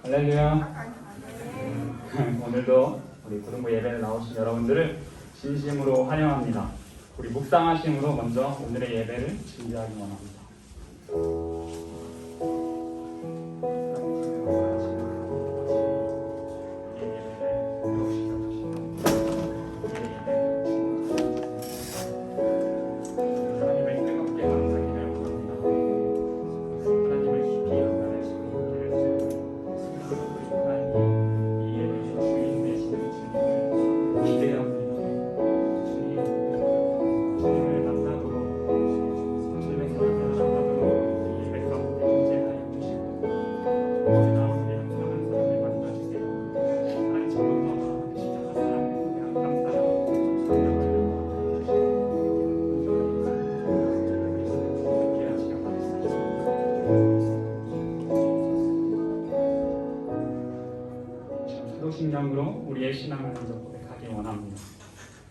할렐루야. 오늘도 우리 고등부 예배에 나오신 여러분들을 진심으로 환영합니다. 우리 묵상하심으로 먼저 오늘의 예배를 준비하기 원합니다. 신령으로 우리의 신앙을 먼저 고백하기 원합니다.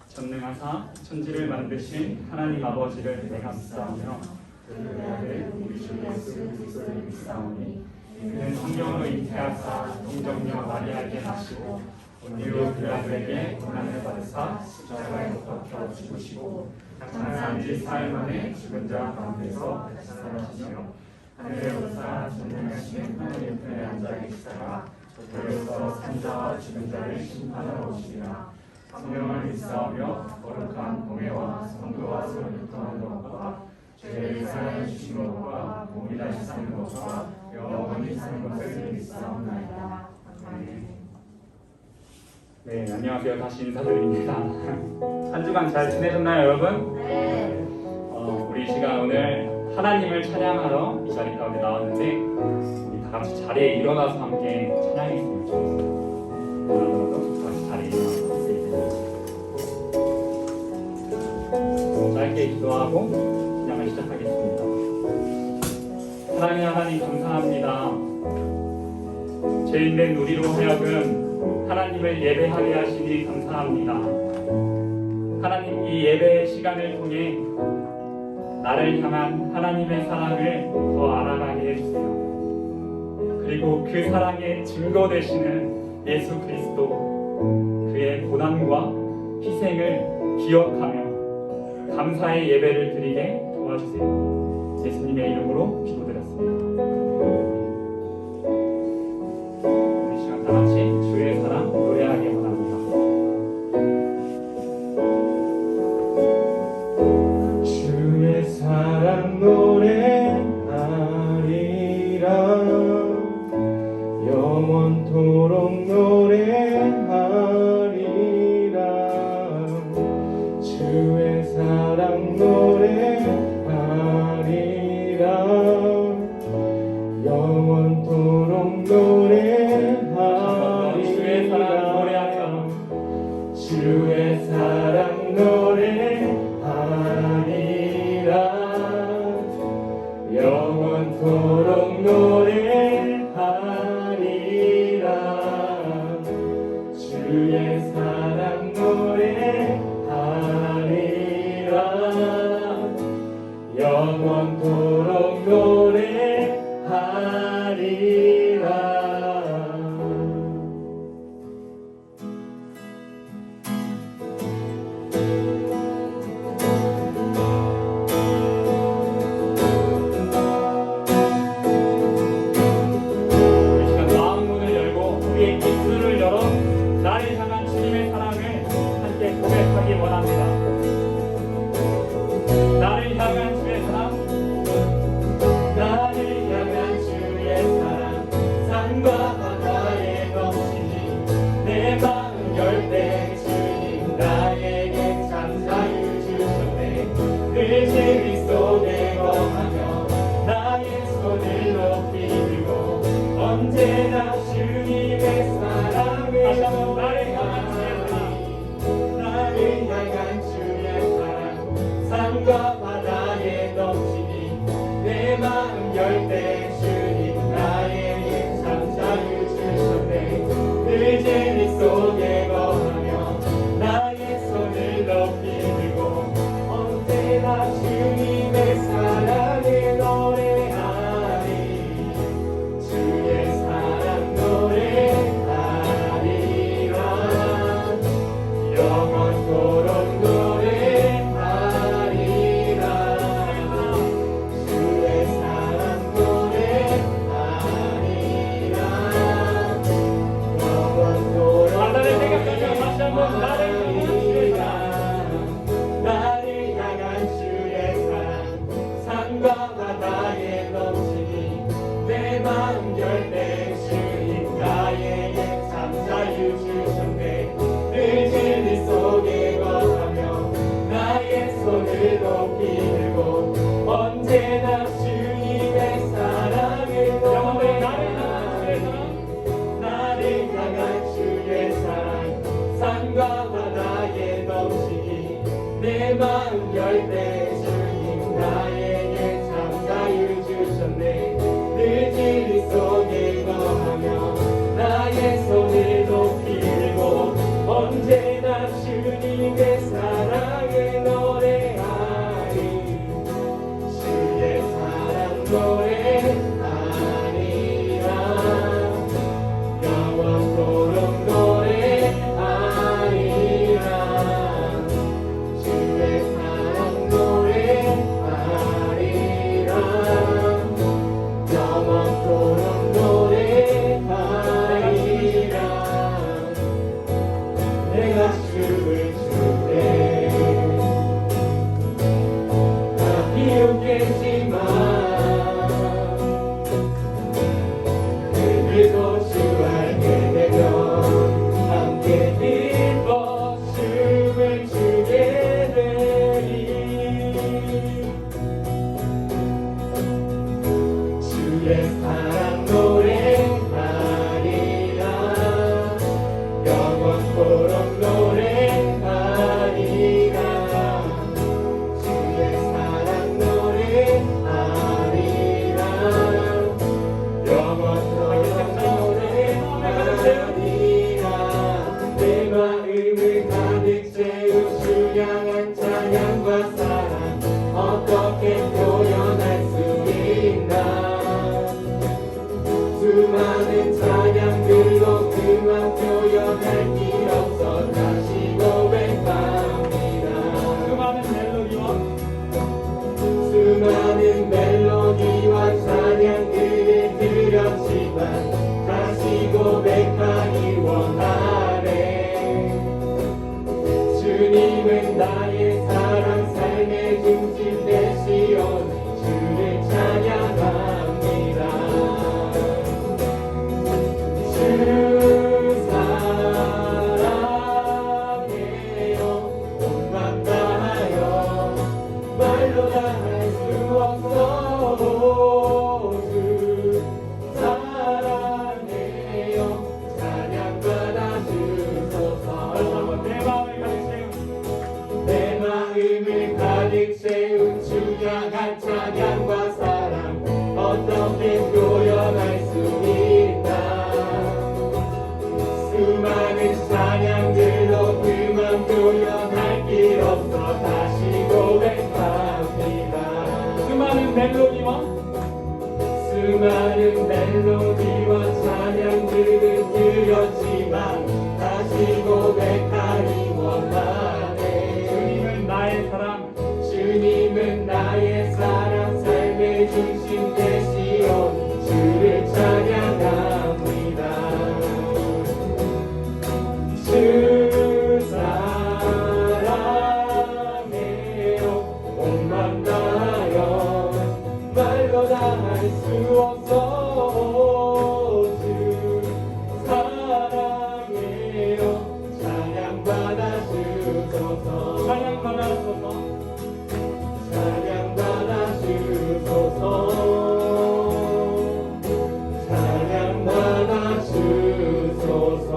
전능하사 천지를 만드신 하나님 아버지를 내가 믿사오며 그의 아들 우리 주 예수 그리스도를 믿사오니 그는 성령으로 잉태하사 동정녀 마리아에게 나시고 본디오 빌라도에게 고난을 받으사 십자가에 못 박혀 죽으시고 장사한 지 사흘 만에 죽은 자 가운데서 다시 살아나시며 하늘에 오르사 전능하신 하나님 편에 앉아 계시다가 저들로서 산자와 죽은 자를 심판하러 오시리라. 성령을 믿사오며 거룩한 공회와 성도와 서로 교통하는 것과 죄를 사하여 주신 것과 몸이 다시 사는 것과 영원히 사는 것을 믿사옵나이다. 아멘. 네, 안녕하세요. 다시 인사드립니다. 한 주간 잘 지내셨나요, 여러분? 네. 우리 시간 오늘 하나님을 찬양하러 이 자리 가운데 나왔는데 우리 다 같이 자리에 일어나서 함께 찬양했으면 좋겠어요. 다 같이 자리에 일어나서 짧게 기도하고 찬양을 시작하겠습니다. 하나님 감사합니다. 죄인된 우리로 하여금 하나님을 예배하게 하시니 감사합니다. 하나님, 이 예배 시간을 통해 나를 향한 하나님의 사랑을 더 알아가게 해주세요. 그리고 그 사랑의 증거 되시는 예수 그리스도, 그의 고난과 희생을 기억하며 감사의 예배를 드리게 도와주세요. 예수님의 이름으로 기도드렸습니다. 우리 시간 다 같이 주의 사랑 노래하기 원합니다. 주의 사랑 노래하리라 영원토록 노래하리라 주의 사랑 노래하리라 영원토록 노래하리라 주의 사랑 노래하리라 영원토록 노래하리라 주의 사랑 노래하리라 영원토록 노래하리라. 언제나 주님의 사랑을 나를 향한 주의 사랑 산과 바다에 넘치니 내 마음 열 때 주님 나에게 참 자유 주셨네 늘 재미 속에 거하며 나의 손을 높이 들고 언제나 주님의 사랑을 노래하리 주의 사랑 노래 수많은 찬양들로 그만 표현할 길 없어 다시 고백합니다. 수많은 멜로디와 찬양들을 드렸지만 다시 고백하기 원하네. 주님은 나의 사랑 삶의 중심 되시오 주를 찬양합니다. 주 사랑해요 몸만 다하여 말로 다 할 수 없어. 주 사랑해요 찬양받아 주소서. 내 마음을 가득 채운 주량한 찬양과 사랑 어떻게 표현할 수 있나. 수많은 찬양들로 그만 표현할 길 없어 다시 고백합니다. 수많은 멜로디와 찬양들을 드렸지만 다시 고백하기 원하네. 주님은 나의 사랑 삶의 중심 되시오 주를 찬양합니다. 주 사랑해요 몸만 다하여 말로 다 할 수 없어. 주 사랑해요 찬양받아 주소서. 찬양받아 주소서. 찬양받아 주소서.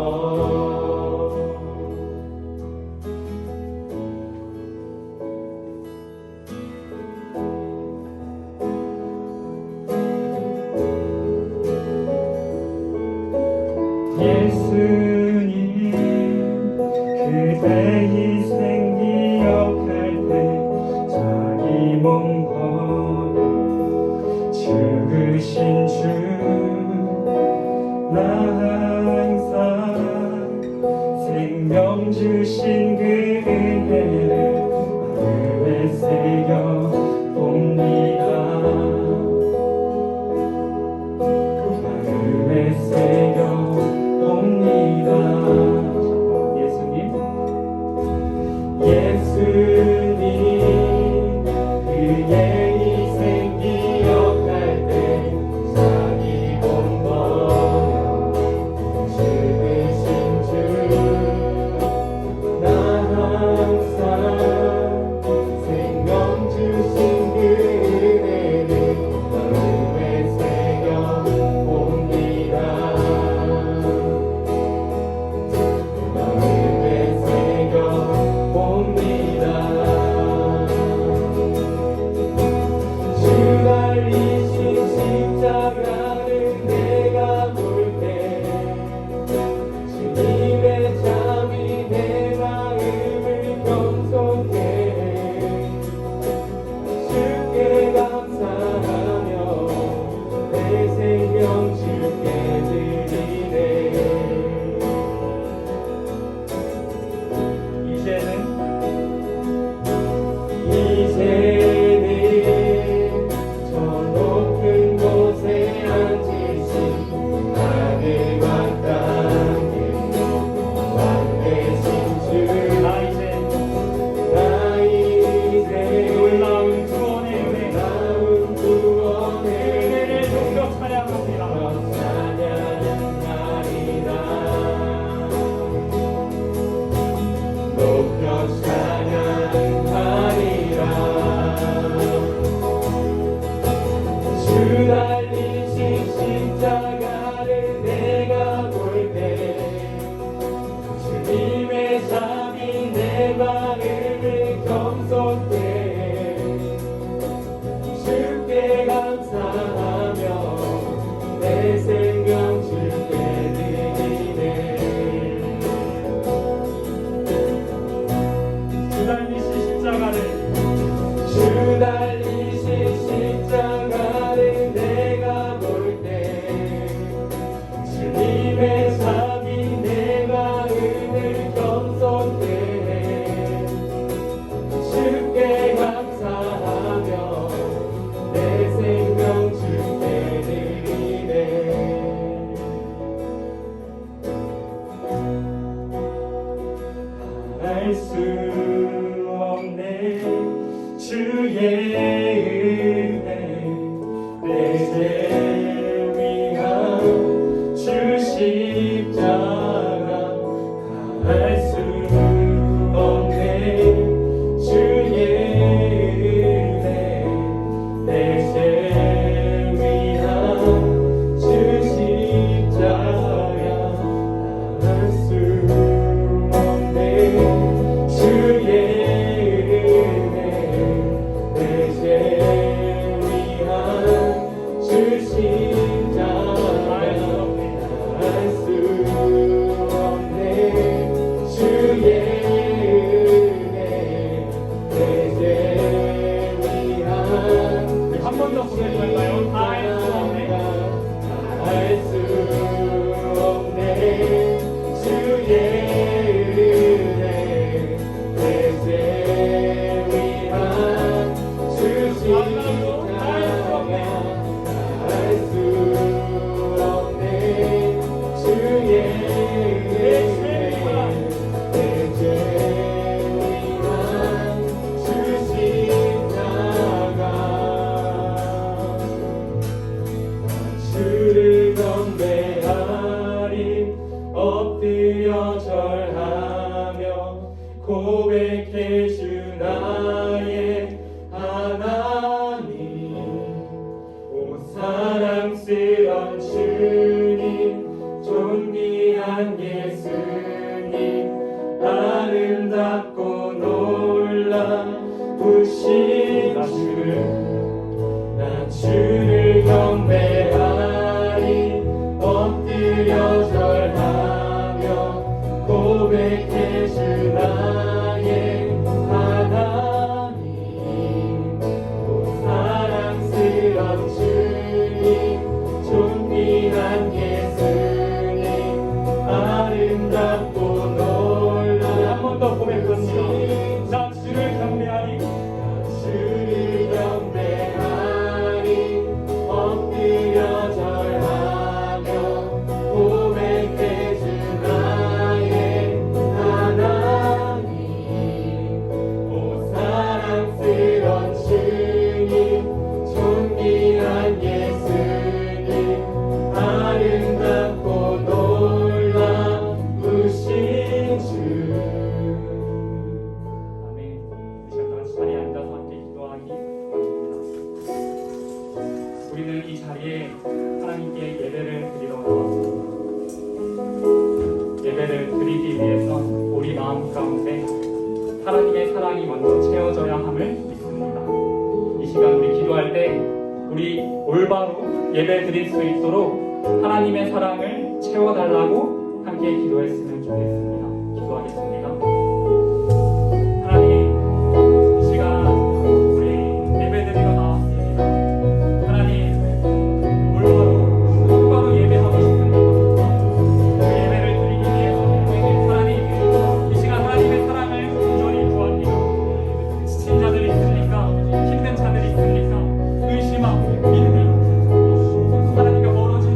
예수님 그대 희생 기억할 때 자기 몸 버려 죽으신 주 나 항상 생명 주신 그 은혜를 마음에 새겨 봅니다. 마음에 새겨 예수님 그의 희생 기억할 때 자기 몸 버려 죽으신 주 나 항상 생명 주신 엎드려 절하며 고백해 주 나의 하나님. 오 사랑스런 주님, 존귀한 예수님, 아름답고 놀라우신 나 주를 경배하리. 엎드려 절하며 고백해 주 나의 하나님. 오 사랑스런 주님, 존귀한 예수님, 아름답고 놀라. 한 번 더 고백합니다. 나 주를 경배하리. 주를 경배하리. 엎드려 절하며 고백해 주 나의 하나님. 오 사랑스런 주님, 존귀한 예수님, 아름답고 놀라우신 주. 아멘. 이 시간 다 같이 자리에 앉아서 함께 기도하기 원합니다. 우리는 이 자리에 하나님께 예배를 드리러 나왔습니다. 예배를 드리기 위해서 우리 마음 가운데 하나님의 사랑이 먼저 채워져야 함을 믿습니다. 이 시간 우리 기도할 때 우리 올바로 예배 드릴 수 있도록 하나님의 사랑을 채워달라고 함께 기도했으면 좋겠습니다. 기도하겠습니다. 하나님, 이 시간 우리 예배드리러 나왔습니다. 하나님, 올바로 똑바로 예배하고 싶습니다. 그 예배를 드리기 위해서 하나님, 이 시간 하나님의 사랑을 온전히 구합니다. 지친 자들이 있습니까? 힘든 자들이 있습니까? 의심하고 믿음이 하나님과 멀어진,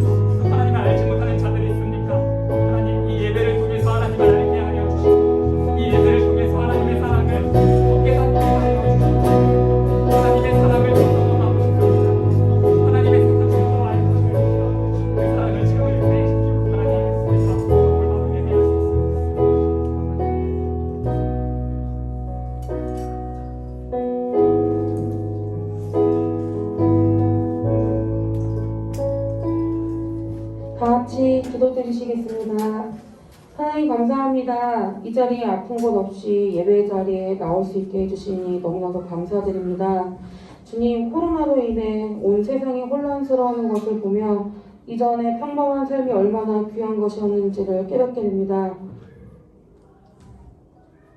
하나님을 알지 못하는 자들이 있습니까? 하나님, 이 예배를 통해서 하나님을 알게 하여 주시고, 이 예배를 통해서 하나님의 사랑을 깨닫게 하여 주시고, 하나님의 사랑을 더 경험하고 싶습니다. 하나님의 사랑을 더 알고 싶습니다. 그 사랑을 채울 때 하나님 우리 앞으로 올바로 예배할 수 다 같이 기도드리시겠습니다. 하나님 감사합니다. 이 자리에 아픈 것 없이 예배 자리에 나올 수 있게 해주시니 너무나도 감사드립니다. 주님, 코로나로 인해 온 세상이 혼란스러워하는 것을 보며 이전에 평범한 삶이 얼마나 귀한 것이었는지를 깨닫게 됩니다.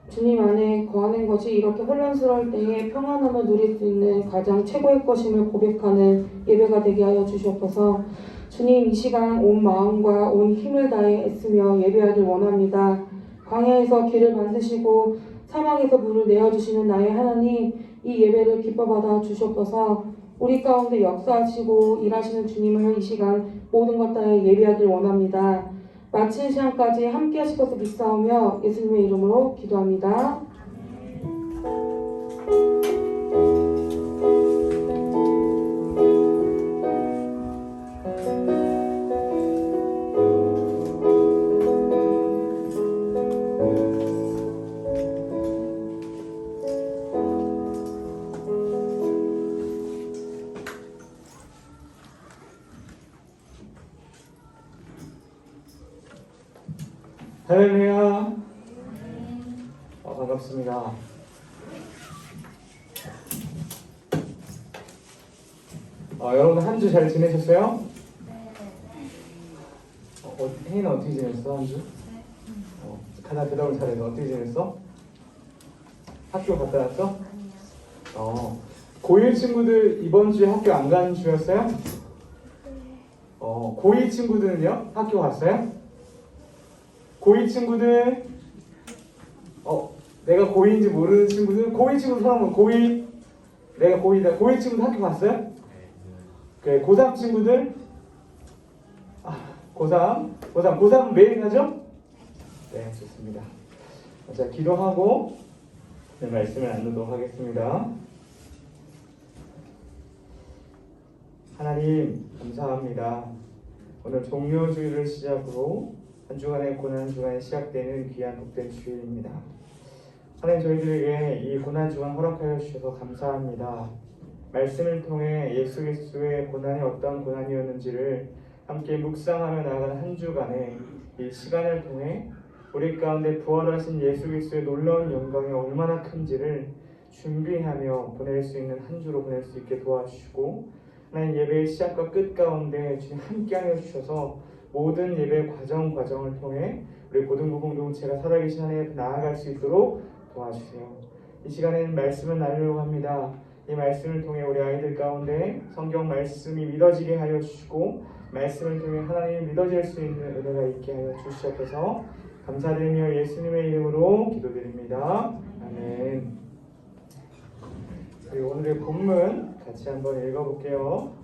주님 안에 거하는 것이 이렇게 혼란스러울 때에 평안함을 누릴 수 있는 가장 최고의 것임을 고백하는 예배가 되게 하여 주시옵소서. 주님, 이 시간 온 마음과 온 힘을 다해 애쓰며 예배하길 원합니다. 광야에서 길을 만드시고 사막에서 물을 내어주시는 나의 하나님, 이 예배를 기뻐받아 주시옵소서. 우리 가운데 역사하시고 일하시는 주님을 이 시간 모든 것 다해 예배하길 원합니다. 마친 시간까지 함께 하실 것을 믿사오며 예수님의 이름으로 기도합니다. 할렐루야. 반갑습니다. 여러분 한 주 잘 지내셨어요? 혜인은 어떻게 지냈어? 한 주? 가장 대답을 잘해서 어떻게 지냈어? 학교 갔다 왔어? 고1 친구들 이번 주에 학교 안 가는 주였어요? 고2 친구들은요? 학교 갔어요? 고2 친구들, 내가 고2인지 모르는 친구들, 고2 친구들 사람은 고2, 내가 고2다. 고2 친구들 학교 갔어요? 그래, 고3 친구들, 고3 매일 가죠? 네, 좋습니다. 자, 기도하고 네, 말씀을 나누도록 하겠습니다. 하나님, 감사합니다. 오늘 종료주일을 시작으로 한 주간의 고난 주간이 시작되는 귀한 복된 주일입니다. 하나님, 저희들에게 이 고난 주간 허락하여 주셔서 감사합니다. 말씀을 통해 예수 그리스도의 고난이 어떤 고난이었는지를 함께 묵상하며 나아가는 한 주간의 이 시간을 통해 우리 가운데 부활하신 예수 그리스도의 놀라운 영광이 얼마나 큰지를 준비하며 보낼 수 있는 한 주로 보낼 수 있게 도와주시고, 하나님, 예배의 시작과 끝 가운데 주님 함께하여 주셔서 모든 예배 과정을 통해 우리 고등부 공동체가 살아계신 하나님 나아갈 수 있도록 도와주세요. 이 시간에는 말씀을 나누려고 합니다. 이 말씀을 통해 우리 아이들 가운데 성경 말씀이 믿어지게 하여 주시고, 말씀을 통해 하나님이 믿어질 수 있는 은혜가 있게 하여 주시옵소서. 감사드리며 예수님의 이름으로 기도드립니다. 아멘. 그리고 오늘의 본문 같이 한번 읽어볼게요.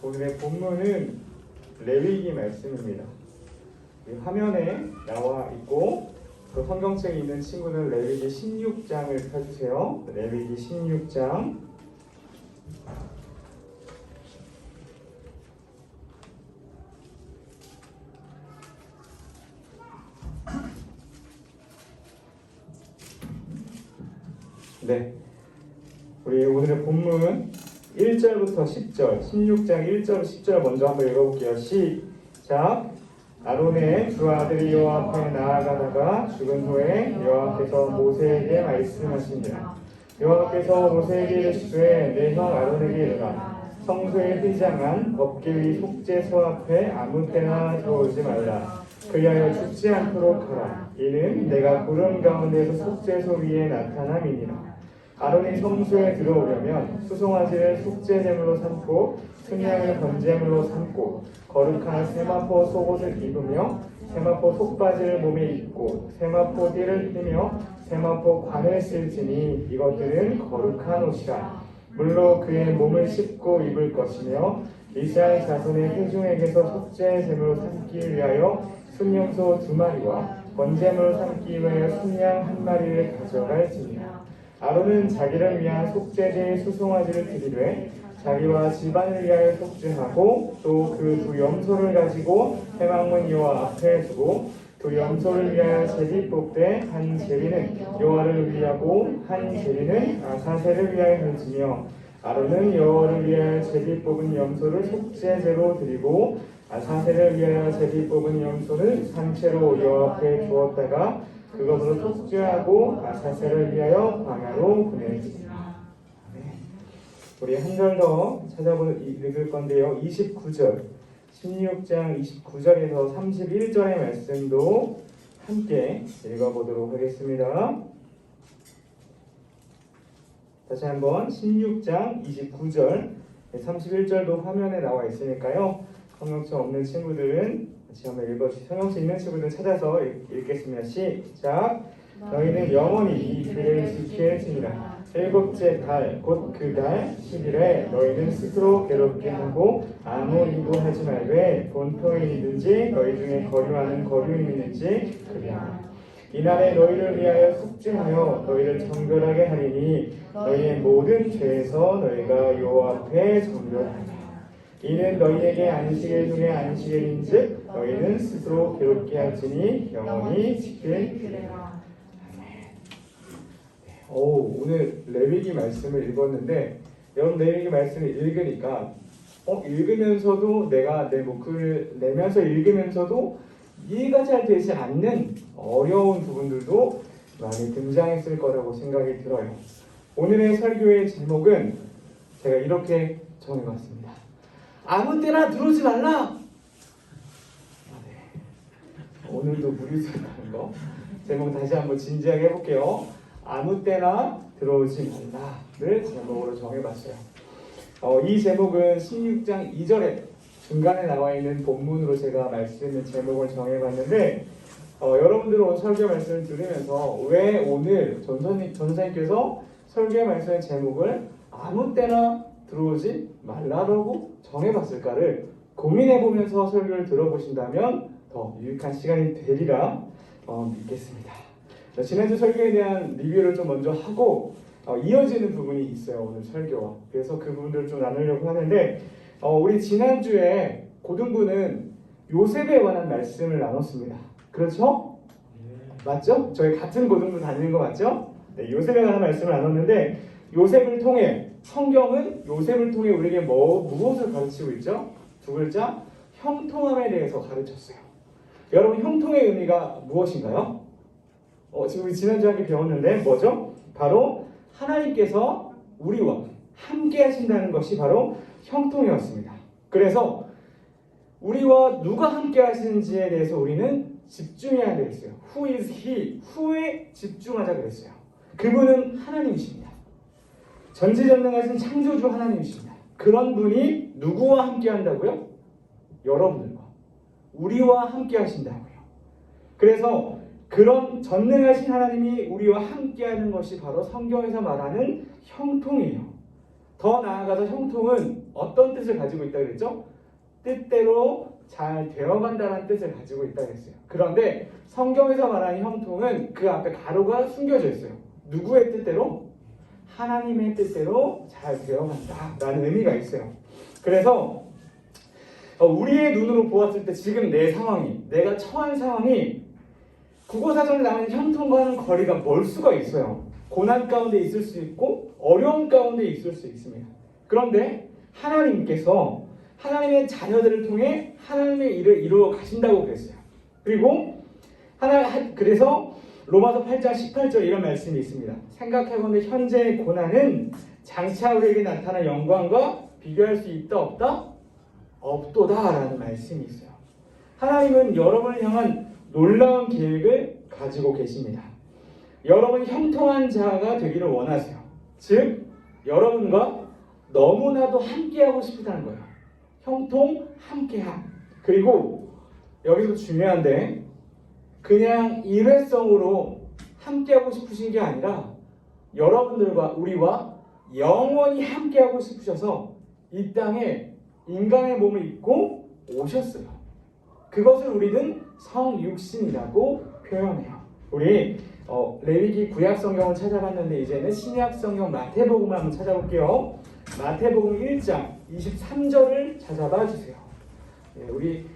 오늘의 본문은 레위기 말씀입니다. 화면에 나와 있고, 그 성경책에 있는 친구는 레위기 16장을 펴주세요. 레위기 16장. 네, 우리 오늘의 본문 1절부터 10절, 16장 1절, 10절 먼저 한번 읽어볼게요. 시작. 아론의 두 아들이 여호와 앞에 나아가다가 죽은 후에 여호와께서 모세에게 말씀하시니라. 여호와께서 모세에게 이르시되 내 형 아론에게 이르라. 성소에 휘장한 법궤의 속죄소 앞에 아무 때나 들어오지 말라. 그리하여 죽지 않도록 하라. 이는 내가 구름 가운데서 속죄소 위에 나타남이니라. 아론이 성소에 들어오려면 수송아지를 속죄제물로 삼고 순양을 번제물로 삼고 거룩한 세마포 속옷을 입으며 세마포 속바지를 몸에 입고 세마포 띠를 띠며 세마포 관을 쓸지니 이것들은 거룩한 옷이라. 물로 그의 몸을 씻고 입을 것이며 이스라엘 자손의 회중에게서 속죄제물로 삼기 위하여 순염소 2마리와 번제물로 삼기 위하여 순양 1마리를 가져갈지니라. 아론은 자기를 위한 속죄제의 수송아지를 드리되 자기와 집안을 위하여 속죄하고 또 그 두 염소를 가지고 회막문 여호와 앞에 두고 두 염소를 위하여 제비 뽑되 한 제비는 여호와를 위하고 한 제비는 아사셀을 위하여 던지며 아론은 여호와를 위하여 제비 뽑은 염소를 속죄제로 드리고 아사셀을 위하여 제비 뽑은 염소를 산채로 여호와 앞에 두었다가 그것으로 속죄하고 아사셀을 위하여 광야로 보내지. 우리 한 절 더 읽을 건데요. 29절, 16장 29절에서 31절의 말씀도 함께 읽어보도록 하겠습니다. 다시 한번 16장 29절, 31절도 화면에 나와 있으니까요. 성경책 없는 친구들은 같이 한번 읽어주세요. 성경책 있는 친구들은 찾아서 읽겠습니다. 시작. 너희는 영원히 이 규례를 지킬지니라. 일곱째 달 곧 그 달 10일에 너희는 스스로 괴롭게 하고 아무 일도 하지 말되 본토인이든지 너희 중에 거류하는 거류인이든지 그리하라. 이날에 너희를 위하여 속죄하여 너희를 정결하게 하리니 너희의 모든 죄에서 너희가 여호와 앞에 정결하리라. 이는 너희에게 안식일 중에 안식일인즉 너희는 스스로 괴롭게 할지니 영원히 지킬 규례라. 오늘 레위기 말씀을 읽었는데 여러분, 레위기 말씀을 읽으니까 읽으면서도 내가 내 목소리를 내면서 읽으면서도 이해가 잘 되지 않는 어려운 부분들도 많이 등장했을 거라고 생각이 들어요. 오늘의 설교의 제목은 제가 이렇게 정해봤습니다. 아무 때나 들어오지 말라. 오늘도 무리수라는 거 제목 다시 한번 진지하게 해볼게요. 아무 때나 들어오지 말라를 제목으로 정해봤어요. 이 제목은 16장 2절에 중간에 나와 있는 본문으로 제가 말씀의 제목을 정해봤는데 여러분들은 오늘 설교 말씀을 들으면서 왜 오늘 전사님께서 설교 말씀의 제목을 아무 때나 들어오지 말라라고 정해봤을까를 고민해보면서 설교를 들어보신다면 더 유익한 시간이 되리라 믿겠습니다. 지난주 설교에 대한 리뷰를 좀 먼저 하고 이어지는 부분이 있어요, 오늘 설교와. 그래서 그 부분들을 좀 나누려고 하는데 우리 지난주에 고등부는 요셉에 관한 말씀을 나눴습니다. 그렇죠? 맞죠? 저희 같은 고등부 다니는 거 맞죠? 네, 요셉에 관한 말씀을 나눴는데 요셉을 통해 성경은 요셉을 통해 우리에게 무엇을 가르치고 있죠? 두 글자 형통함에 대해서 가르쳤어요. 여러분 형통의 의미가 무엇인가요? 지금 우리 지난주에 함께 배웠는데 뭐죠? 바로 하나님께서 우리와 함께 하신다는 것이 바로 형통이었습니다. 그래서 우리와 누가 함께 하시는지에 대해서 우리는 집중해야 되겠어요. Who is he? who에 집중하자 그랬어요. 그분은 하나님이십니다. 전지전능하신 창조주 하나님이십니다. 그런 분이 누구와 함께 한다고요? 여러분들과 우리와 함께 하신다고요. 그래서 그런 전능하신 하나님이 우리와 함께 하는 것이 바로 성경에서 말하는 형통이에요. 더 나아가서 형통은 어떤 뜻을 가지고 있다고 그랬죠? 뜻대로 잘 되어간다는 뜻을 가지고 있다고 했어요. 그런데 성경에서 말하는 형통은 그 앞에 가로가 숨겨져 있어요. 누구의 뜻대로? 하나님의 뜻대로 잘 되어간다라는 의미가 있어요. 그래서 우리의 눈으로 보았을 때 지금 내 상황이, 내가 처한 상황이 국어사전에 나오는 형통과는 거리가 멀 수가 있어요. 고난 가운데 있을 수 있고 어려움 가운데 있을 수 있습니다. 그런데 하나님께서 하나님의 자녀들을 통해 하나님의 일을 이루어 가신다고 그랬어요. 그리고 그래서 로마서 8장 18절 이런 말씀이 있습니다. 생각해보면 현재의 고난은 장차 우리에게 나타난 영광과 비교할 수 있다 없다? 없도다 라는 말씀이 있어요. 하나님은 여러분을 향한 놀라운 계획을 가지고 계십니다. 여러분이 형통한 자가 되기를 원하세요. 즉 여러분과 너무나도 함께하고 싶다는 거예요. 형통, 함께함. 그리고 여기서 중요한데 그냥 일회성으로 함께하고 싶으신 게 아니라 여러분들과 우리와 영원히 함께하고 싶으셔서 이 땅에 인간의 몸을 입고 오셨어요. 그것을 우리는 성육신이라고 표현해요. 우리 레위기 구약 성경을 찾아봤는데 이제는 신약 성경 마태복음을 한번 찾아볼게요. 마태복음 1장 23절을 찾아봐 주세요. 네, 우리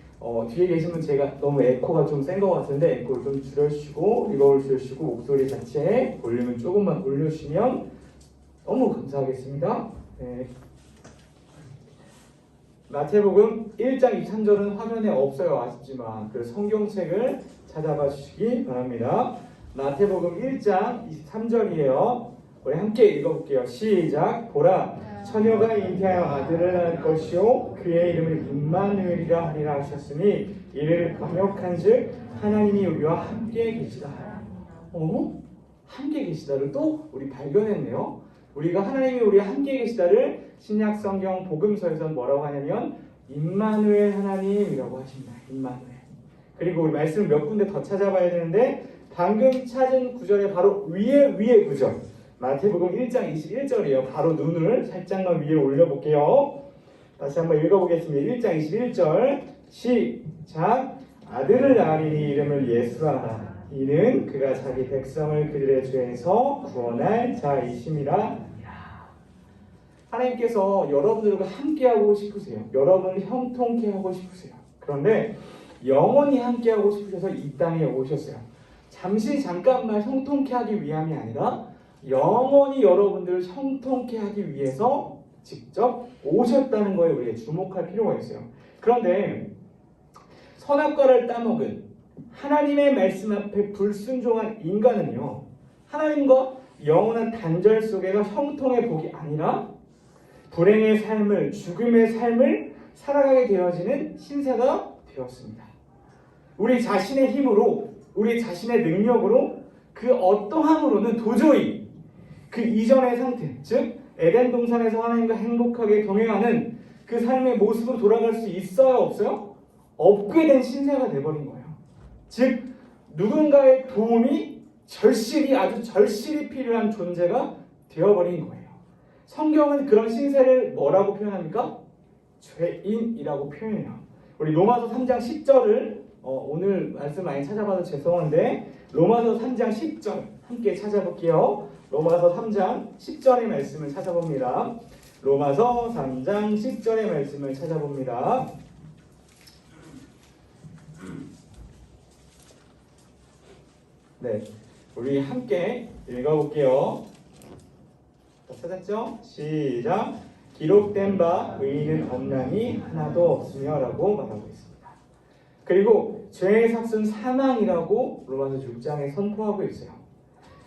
뒤에 계신 분 제가 너무 에코가 좀 센 것 같은데 에코를 좀 줄여주시고 리버를 줄여주시고 목소리 자체 볼륨을 조금만 올려주시면 너무 감사하겠습니다. 네. 마태복음 1장 23절은 화면에 없어요. 아쉽지만 그 성경책을 찾아봐 주시기 바랍니다. 마태복음 1장 23절이에요. 우리 함께 읽어볼게요. 시작. 보라 처녀가 잉태하여 아들을 낳을 것이요 그의 이름을 임마누엘이라 하리라 하셨으니 이를 번역한즉 하나님이 우리와 함께 계시다. 함께 계시다를 또 우리 발견했네요. 우리가 하나님이 우리와 함께 계시다를 신약 성경 복음서에서 뭐라고 하냐면 임마누엘 하나님이라고 하십니다. 임마누엘. 그리고 우리 말씀 몇 군데 더 찾아봐야 되는데 방금 찾은 구절의 바로 위에 구절 마태복음 1장 21절이에요. 바로 눈을 살짝만 위에 올려볼게요. 다시 한번 읽어보겠습니다. 1장 21절 시작. 아들을 낳으리니 이름을 예수라 하라. 이는 그가 자기 백성을 그들의 죄에서 구원할 자이심이라. 하나님께서 여러분들과 함께하고 싶으세요. 여러분을 형통케 하고 싶으세요. 그런데 영원히 함께하고 싶으셔서 이 땅에 오셨어요. 잠깐만 형통케 하기 위함이 아니라 영원히 여러분들을 형통케 하기 위해서 직접 오셨다는 거에 우리가 주목할 필요가 있어요. 그런데 선악과를 따먹은 하나님의 말씀 앞에 불순종한 인간은요, 하나님과 영원한 단절 속에서 형통의 복이 아니라 불행의 삶을, 죽음의 삶을 살아가게 되어지는 신세가 되었습니다. 우리 자신의 힘으로, 우리 자신의 능력으로 그 어떠함으로는 도저히 그 이전의 상태, 즉 에덴 동산에서 하나님과 행복하게 동행하는 그 삶의 모습으로 돌아갈 수 있어요? 없어요? 없게 된 신세가 되어버린 거예요. 즉 누군가의 도움이 아주 절실히 필요한 존재가 되어버린 거예요. 성경은 그런 신세를 뭐라고 표현합니까? 죄인이라고 표현해요. 우리 로마서 3장 10절을 오늘 말씀 많이 찾아봐서 죄송한데 로마서 3장 10절 함께 찾아볼게요. 로마서 3장 10절의 말씀을 찾아봅니다. 로마서 3장 10절의 말씀을 찾아봅니다. 네, 우리 함께 읽어볼게요. 찾았죠? 시작. 기록된 바 의인은 없나니 하나도 없으며 라고 말하고 있습니다. 그리고 죄의 삭은 사망이라고 로마서 6장에 선포하고 있어요.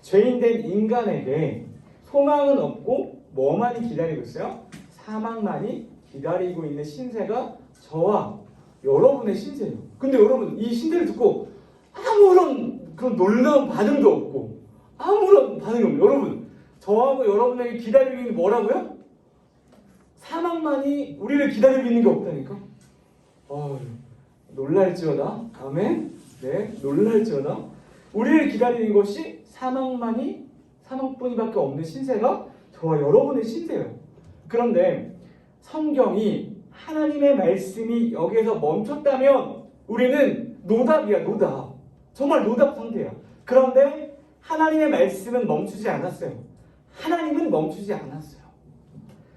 죄인된 인간에게 소망은 없고 뭐만이 기다리고 있어요? 사망만이 기다리고 있는 신세가 저와 여러분의 신세예요. 근데 여러분 이 신세를 듣고 아무런 그런 놀라운 반응도 없고 아무런 반응이 없는 여러분, 저하고 여러분에게 기다리고 있는 게 뭐라고요? 사망만이 우리를 기다리고 있는 게 없다니까. 놀랄지어다. 아멘. 네, 놀랄지어다. 우리를 기다리는 것이 사망뿐이밖에 없는 신세가 저와 여러분의 신세예요. 그런데 성경이 하나님의 말씀이 여기에서 멈췄다면 우리는 노답이야, 노답. 정말 노답 상태야. 그런데 하나님의 말씀은 멈추지 않았어요. 하나님은 멈추지 않았어요.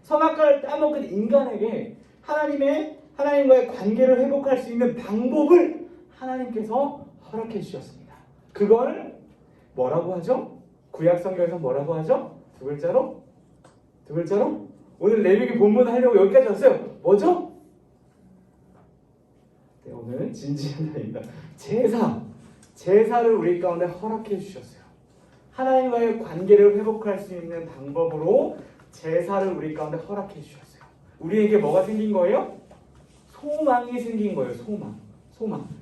선악과를 따먹은 인간에게 하나님과의 관계를 회복할 수 있는 방법을 하나님께서 허락해 주셨습니다. 그걸 뭐라고 하죠? 구약 성경에서 뭐라고 하죠? 두 글자로? 오늘 레위기 본문 하려고 여기까지 왔어요. 뭐죠? 네, 오늘 진지한 날입니다. 제사를 우리 가운데 허락해 주셨어요. 하나님과의 관계를 회복할 수 있는 방법으로 제사를 우리 가운데 허락해 주셨어요. 우리에게 뭐가 생긴 거예요? 소망이 생긴 거예요. 소망.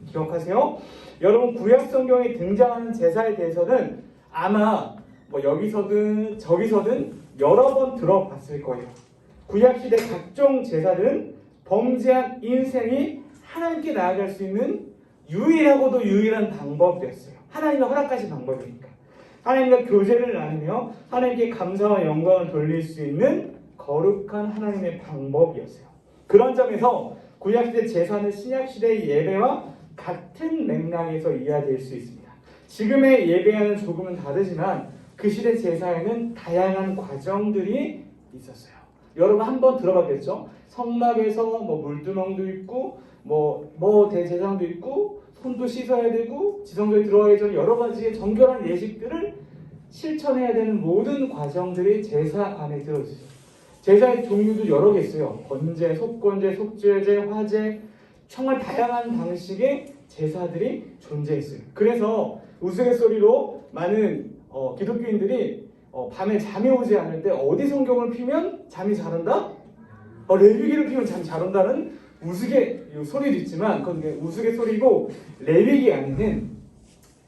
기억하세요? 여러분 구약 성경에 등장하는 제사에 대해서는 아마 여기서든 저기서든 여러 번 들어봤을 거예요. 구약 시대 각종 제사들은 범죄한 인생이 하나님께 나아갈 수 있는 유일하고도 유일한 방법이었어요. 하나님이 허락하신 방법이니까. 하나님과 교제를 나누며 하나님께 감사와 영광을 돌릴 수 있는 거룩한 하나님의 방법이었어요. 그런 점에서 구약시대 제사는 신약시대의 예배와 같은 맥락에서 이해될 수 있습니다. 지금의 예배와는 조금은 다르지만 그 시대 제사에는 다양한 과정들이 있었어요. 여러분 한번 들어봤겠죠? 성막에서 물두멍도 있고 대제사장도 있고 손도 씻어야 되고 지성소에 들어가기 전에 여러 가지의 정결한 예식들을 실천해야 되는 모든 과정들이 제사 안에 들어있어요. 제사의 종류도 여러 개 있어요. 번제, 속건제, 속죄제, 화제, 정말 다양한 방식의 제사들이 존재했어요. 그래서 우스갯소리로 많은 기독교인들이 밤에 잠이 오지 않을 때 어디 성경을 피면 잠이 잘 온다? 레위기를 피면 잠이 잘 온다는 우스갯소리도 있지만 그건 우스갯소리고 레위기 안에는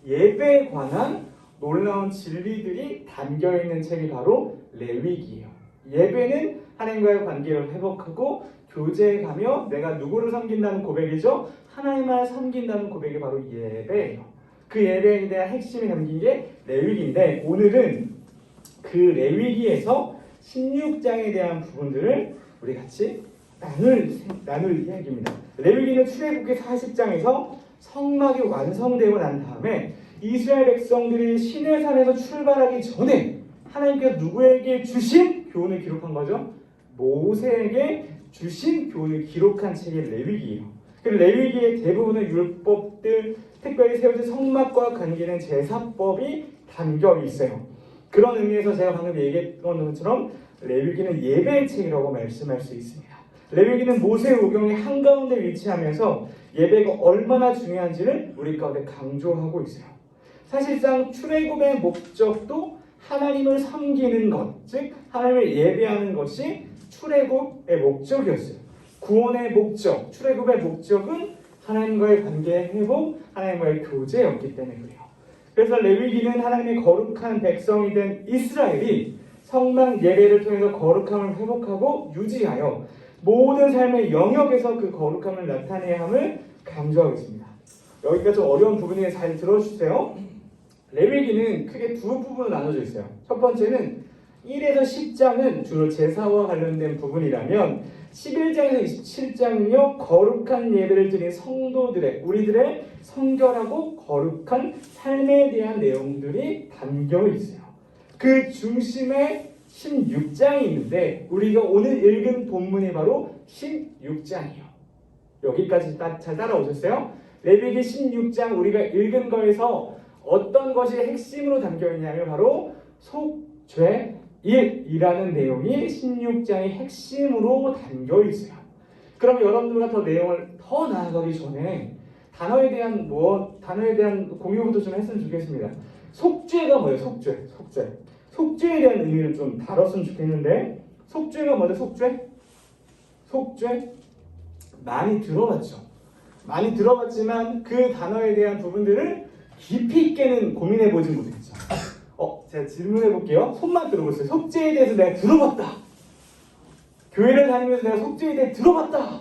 예배에 관한 놀라운 진리들이 담겨있는 책이 바로 레위기예요. 예배는 하나님과의 관계를 회복하고 교제에 가며 내가 누구를 섬긴다는 고백이죠. 하나님만 섬긴다는 고백이 바로 예배예요. 그 예배에 대한 핵심이 담긴 게 레위기인데 오늘은 그 레위기에서 16장에 대한 부분들을 우리 같이 나눌 이야기입니다. 레위기는 출애굽기 40장에서 성막이 완성되고 난 다음에 이스라엘 백성들이 시내산에서 출발하기 전에 하나님께서 누구에게 주신 교훈을 기록한 거죠? 모세에게 주신 교훈을 기록한 책이 레위기예요. 레위기의 대부분의 율법들, 특별히 세워진 성막과 관계는 제사법이 담겨 있어요. 그런 의미에서 제가 방금 얘기했던 것처럼 레위기는 예배의 책이라고 말씀할 수 있습니다. 레위기는 모세의 오경의 한가운데 위치하면서 예배가 얼마나 중요한지를 우리 가운데 강조하고 있어요. 사실상 출애굽의 목적도 하나님을 섬기는 것, 즉 하나님을 예배하는 것이 출애굽의 목적이었어요. 구원의 목적, 출애굽의 목적은 하나님과의 관계의 회복, 하나님과의 교제였기 때문에 그래요. 그래서 레위기는 하나님의 거룩한 백성이 된 이스라엘이 성막 예배를 통해서 거룩함을 회복하고 유지하여 모든 삶의 영역에서 그 거룩함을 나타내야 함을 강조하고 있습니다. 여기가 좀 어려운 부분이니 잘 들어주세요. 레위기는 크게 두 부분으로 나눠져 있어요. 첫 번째는 1에서 10장은 주로 제사와 관련된 부분이라면 11장에서 27장은요 거룩한 예배를 드린 성도들의 우리들의 성결하고 거룩한 삶에 대한 내용들이 담겨 있어요. 그 중심에 16장이 있는데 우리가 오늘 읽은 본문이 바로 16장이에요. 여기까지 잘 따라오셨어요? 레위기 16장 우리가 읽은 거에서 어떤 것이 핵심으로 담겨있냐면 바로 속죄일이라는 내용이 16장의 핵심으로 담겨있어요. 그럼 여러분들과 더 내용을 더 나아가기 전에 단어에 대한 공유부터 좀 했으면 좋겠습니다. 속죄가 뭐예요? 속죄에 대한 의미를 좀 다뤘으면 좋겠는데 속죄가 뭐죠? 속죄 많이 들어봤지만 그 단어에 대한 부분들을 깊이 있게는 고민해 보진 못했죠. 제가 질문해 볼게요. 손만 들어보세요. 속죄에 대해서 내가 들어봤다. 교회를 다니면서 내가 속죄에 대해 들어봤다.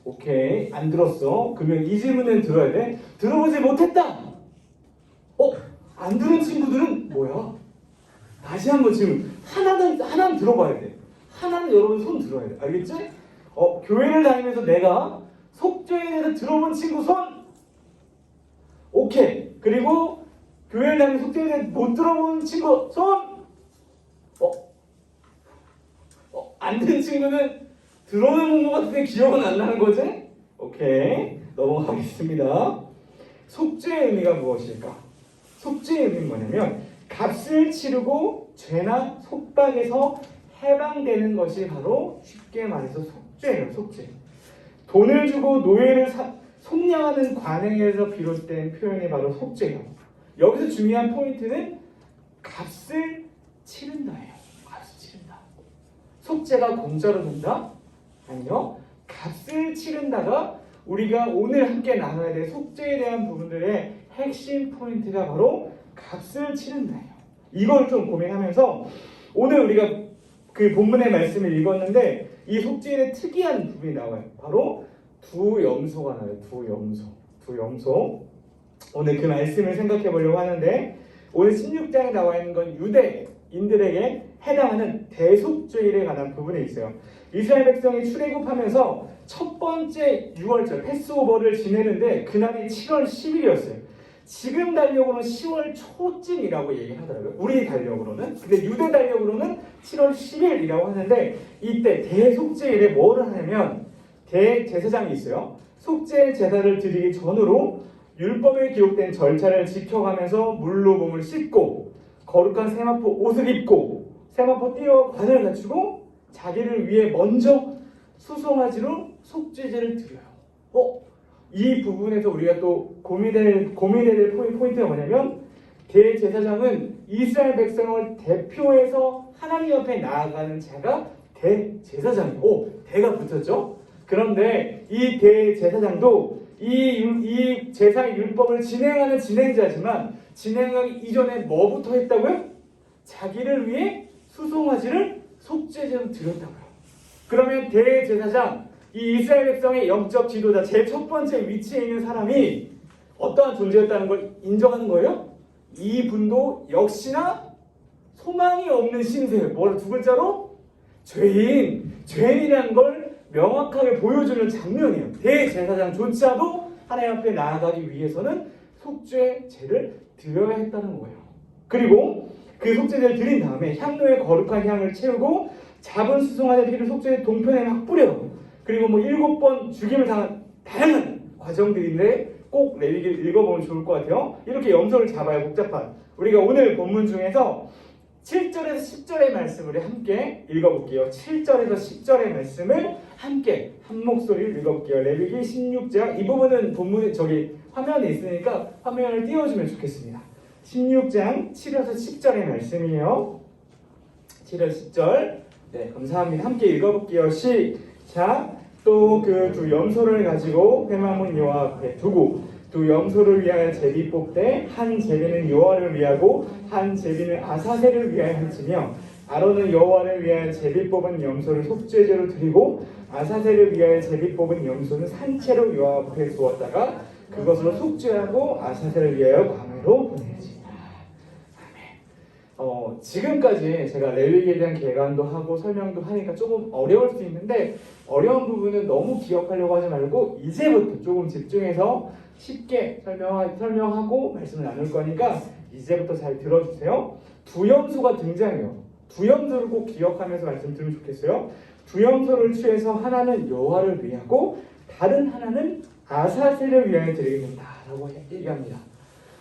오케이, 안 들었어. 그러면 이 질문은 들어야 돼. 들어보지 못했다. 안 들은 친구들은 뭐야? 다시 한번 지금 하나는 들어봐야 돼. 하나는 여러분 손 들어야 돼. 알겠지? 교회를 다니면서 내가 속죄에 대해서 들어본 친구 손. 오케이. 그리고 교회를 다니면서 속죄에 대해서 못 들어본 친구 손. 안 든 친구는 들어는 본 것 같은데 기억은 안 나는 거지? 오케이. 넘어가겠습니다. 속죄의 의미가 무엇일까? 속죄의 의미는 뭐냐면 값을 치르고 죄나 속박에서 해방되는 것이 바로 쉽게 말해서 속죄예요. 속죄. 돈을 주고 노예를 속량하는 관행에서 비롯된 표현이 바로 속죄예요. 여기서 중요한 포인트는 값을 치른다예요. 값을 치른다. 속죄가 공짜로 된다? 아니요. 값을 치른다가 우리가 오늘 함께 나눠야 될 속죄에 대한 부분들의 핵심 포인트가 바로 값을 치른다예요. 이걸 좀 고민하면서 오늘 우리가 그 본문의 말씀을 읽었는데 이 속죄의 특이한 부분이 나와요. 바로 두 염소가 나와요. 두 염소. 오늘 그 말씀을 생각해 보려고 하는데 오늘 16장에 나와 있는 건 유대인들에게 해당하는 대속죄일에 관한 부분이 있어요. 이스라엘 백성이 출애굽하면서 첫 번째 6월절 패스오버를 지내는데 그날이 7월 10일이었어요. 지금 달력으로는 10월 초쯤이라고 얘기하더라고요. 우리 달력으로는. 근데 유대 달력으로는 7월 10일이라고 하는데 이때 대속죄일에 뭐를 하냐면 대제사장이 있어요. 속죄 제사를 드리기 전으로 율법에 기록된 절차를 지켜가면서 물로 몸을 씻고 거룩한 세마포 옷을 입고 세마포 띠와 관을 갖추고 자기를 위해 먼저 수송아지로 속죄제를 드려요. 이 부분에서 우리가 또 고민해야 될 포인트가 뭐냐면 대제사장은 이스라엘 백성을 대표해서 하나님 앞에 나아가는 자가 대제사장이고 대가 붙었죠. 그런데 이 대제사장도 이 제사의 율법을 진행하는 진행자지만 진행하기 이전에 뭐부터 했다고요? 자기를 위해 수송아지를 속죄제로 드렸다고요. 그러면 대제사장, 이 이스라엘 백성의 영적 지도자 제일 첫 번째 위치에 있는 사람이 어떠한 존재였다는 걸 인정하는 거예요? 이분도 역시나 소망이 없는 신세예요. 뭐를 두 글자로? 죄인이라는 걸 명확하게 보여주는 장면이에요. 대제사장조차도 하나님 앞에 나아가기 위해서는 속죄제를 드려야 했다는 거예요. 그리고 그 속죄제를 드린 다음에 향로에 거룩한 향을 채우고 잡은 수송아지 피를 속죄제 동편에 막 뿌려요. 그리고 7번 죽임을 당한 다양한 과정들인데 꼭 레위기를 읽어보면 좋을 것 같아요. 이렇게 염소를 잡아야 복잡한 우리가 오늘 본문 중에서 7절에서 10절의 말씀을 함께 읽어볼게요. 7절에서 10절의 말씀을 함께 한 목소리를 읽어볼게요. 레위기 16장 이 부분은 본문에 화면에 있으니까 화면을 띄워주면 좋겠습니다. 16장 7에서 10절의 말씀이에요. 7절 10절 네 감사합니다. 함께 읽어볼게요. 시작. 또 그 두 염소를 가지고 회막문 여호와 앞에 두고 두 염소를 위하여 제비 뽑되 한 제비는 여호와를 위하고 한 제비는 아사셀을 위하여 할지며 아론은 여호와를 위하여 제비 뽑은 염소를 속죄제로 드리고 아사셀을 위하여 제비 뽑은 염소는 산채로 여호와 앞에 두었다가 그것으로 속죄하고 아사셀을 위하여 광야로 보내지. 지금까지 제가 레위기에 대한 개관도 하고 설명도 하니까 조금 어려울 수 있는데 어려운 부분은 너무 기억하려고 하지 말고 이제부터 조금 집중해서 쉽게 설명하고 말씀을 나눌 거니까 이제부터 잘 들어주세요. 두 염소가 등장해요. 두 염소를 꼭 기억하면서 말씀드리면 좋겠어요. 두 염소를 취해서 하나는 여호와를 위하고 다른 하나는 아사셀을 위하여 드리겠다라고 얘기합니다.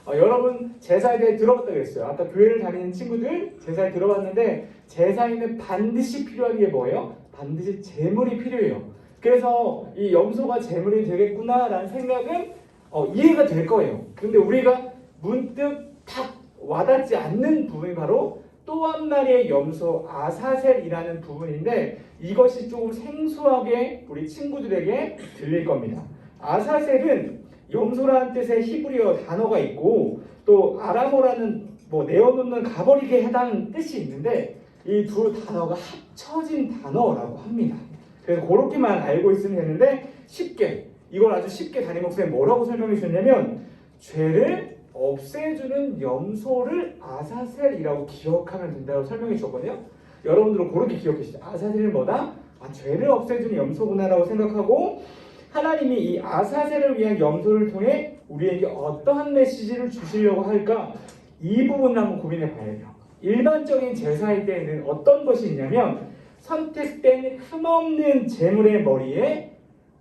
여러분 제사에 대해 들어봤다고 했어요. 아까 교회를 다니는 친구들 제사에 들어봤는데 제사에는 반드시 필요한 게 뭐예요? 반드시 제물이 필요해요. 그래서 이 염소가 제물이 되겠구나라는 생각은 이해가 될 거예요. 근데 우리가 문득 탁 와닿지 않는 부분이 바로 또 한 마리의 염소 아사셀이라는 부분인데 이것이 조금 생소하게 우리 친구들에게 들릴 겁니다. 아사셀은 염소라는 뜻의 히브리어 단어가 있고 또 아람어라는 내어놓는 가버리게 해당하는 뜻이 있는데 이 두 단어가 합쳐진 단어라고 합니다. 그래서 그렇게만 알고 있으면 되는데 이걸 아주 쉽게 담임 목사님이 뭐라고 설명해 주셨냐면 죄를 없애주는 염소를 아사셀이라고 기억하면 된다고 설명해 주셨거든요. 여러분들은 그렇게 기억해 주시죠. 아사셀은 뭐다? 죄를 없애주는 염소구나라고 생각하고 하나님이 이 아사셀을 위한 염소를 통해 우리에게 어떠한 메시지를 주시려고 할까? 이 부분을 한번 고민해 봐야 돼요. 일반적인 제사의 때에는 어떤 것이 있냐면 선택된 흠없는 제물의 머리에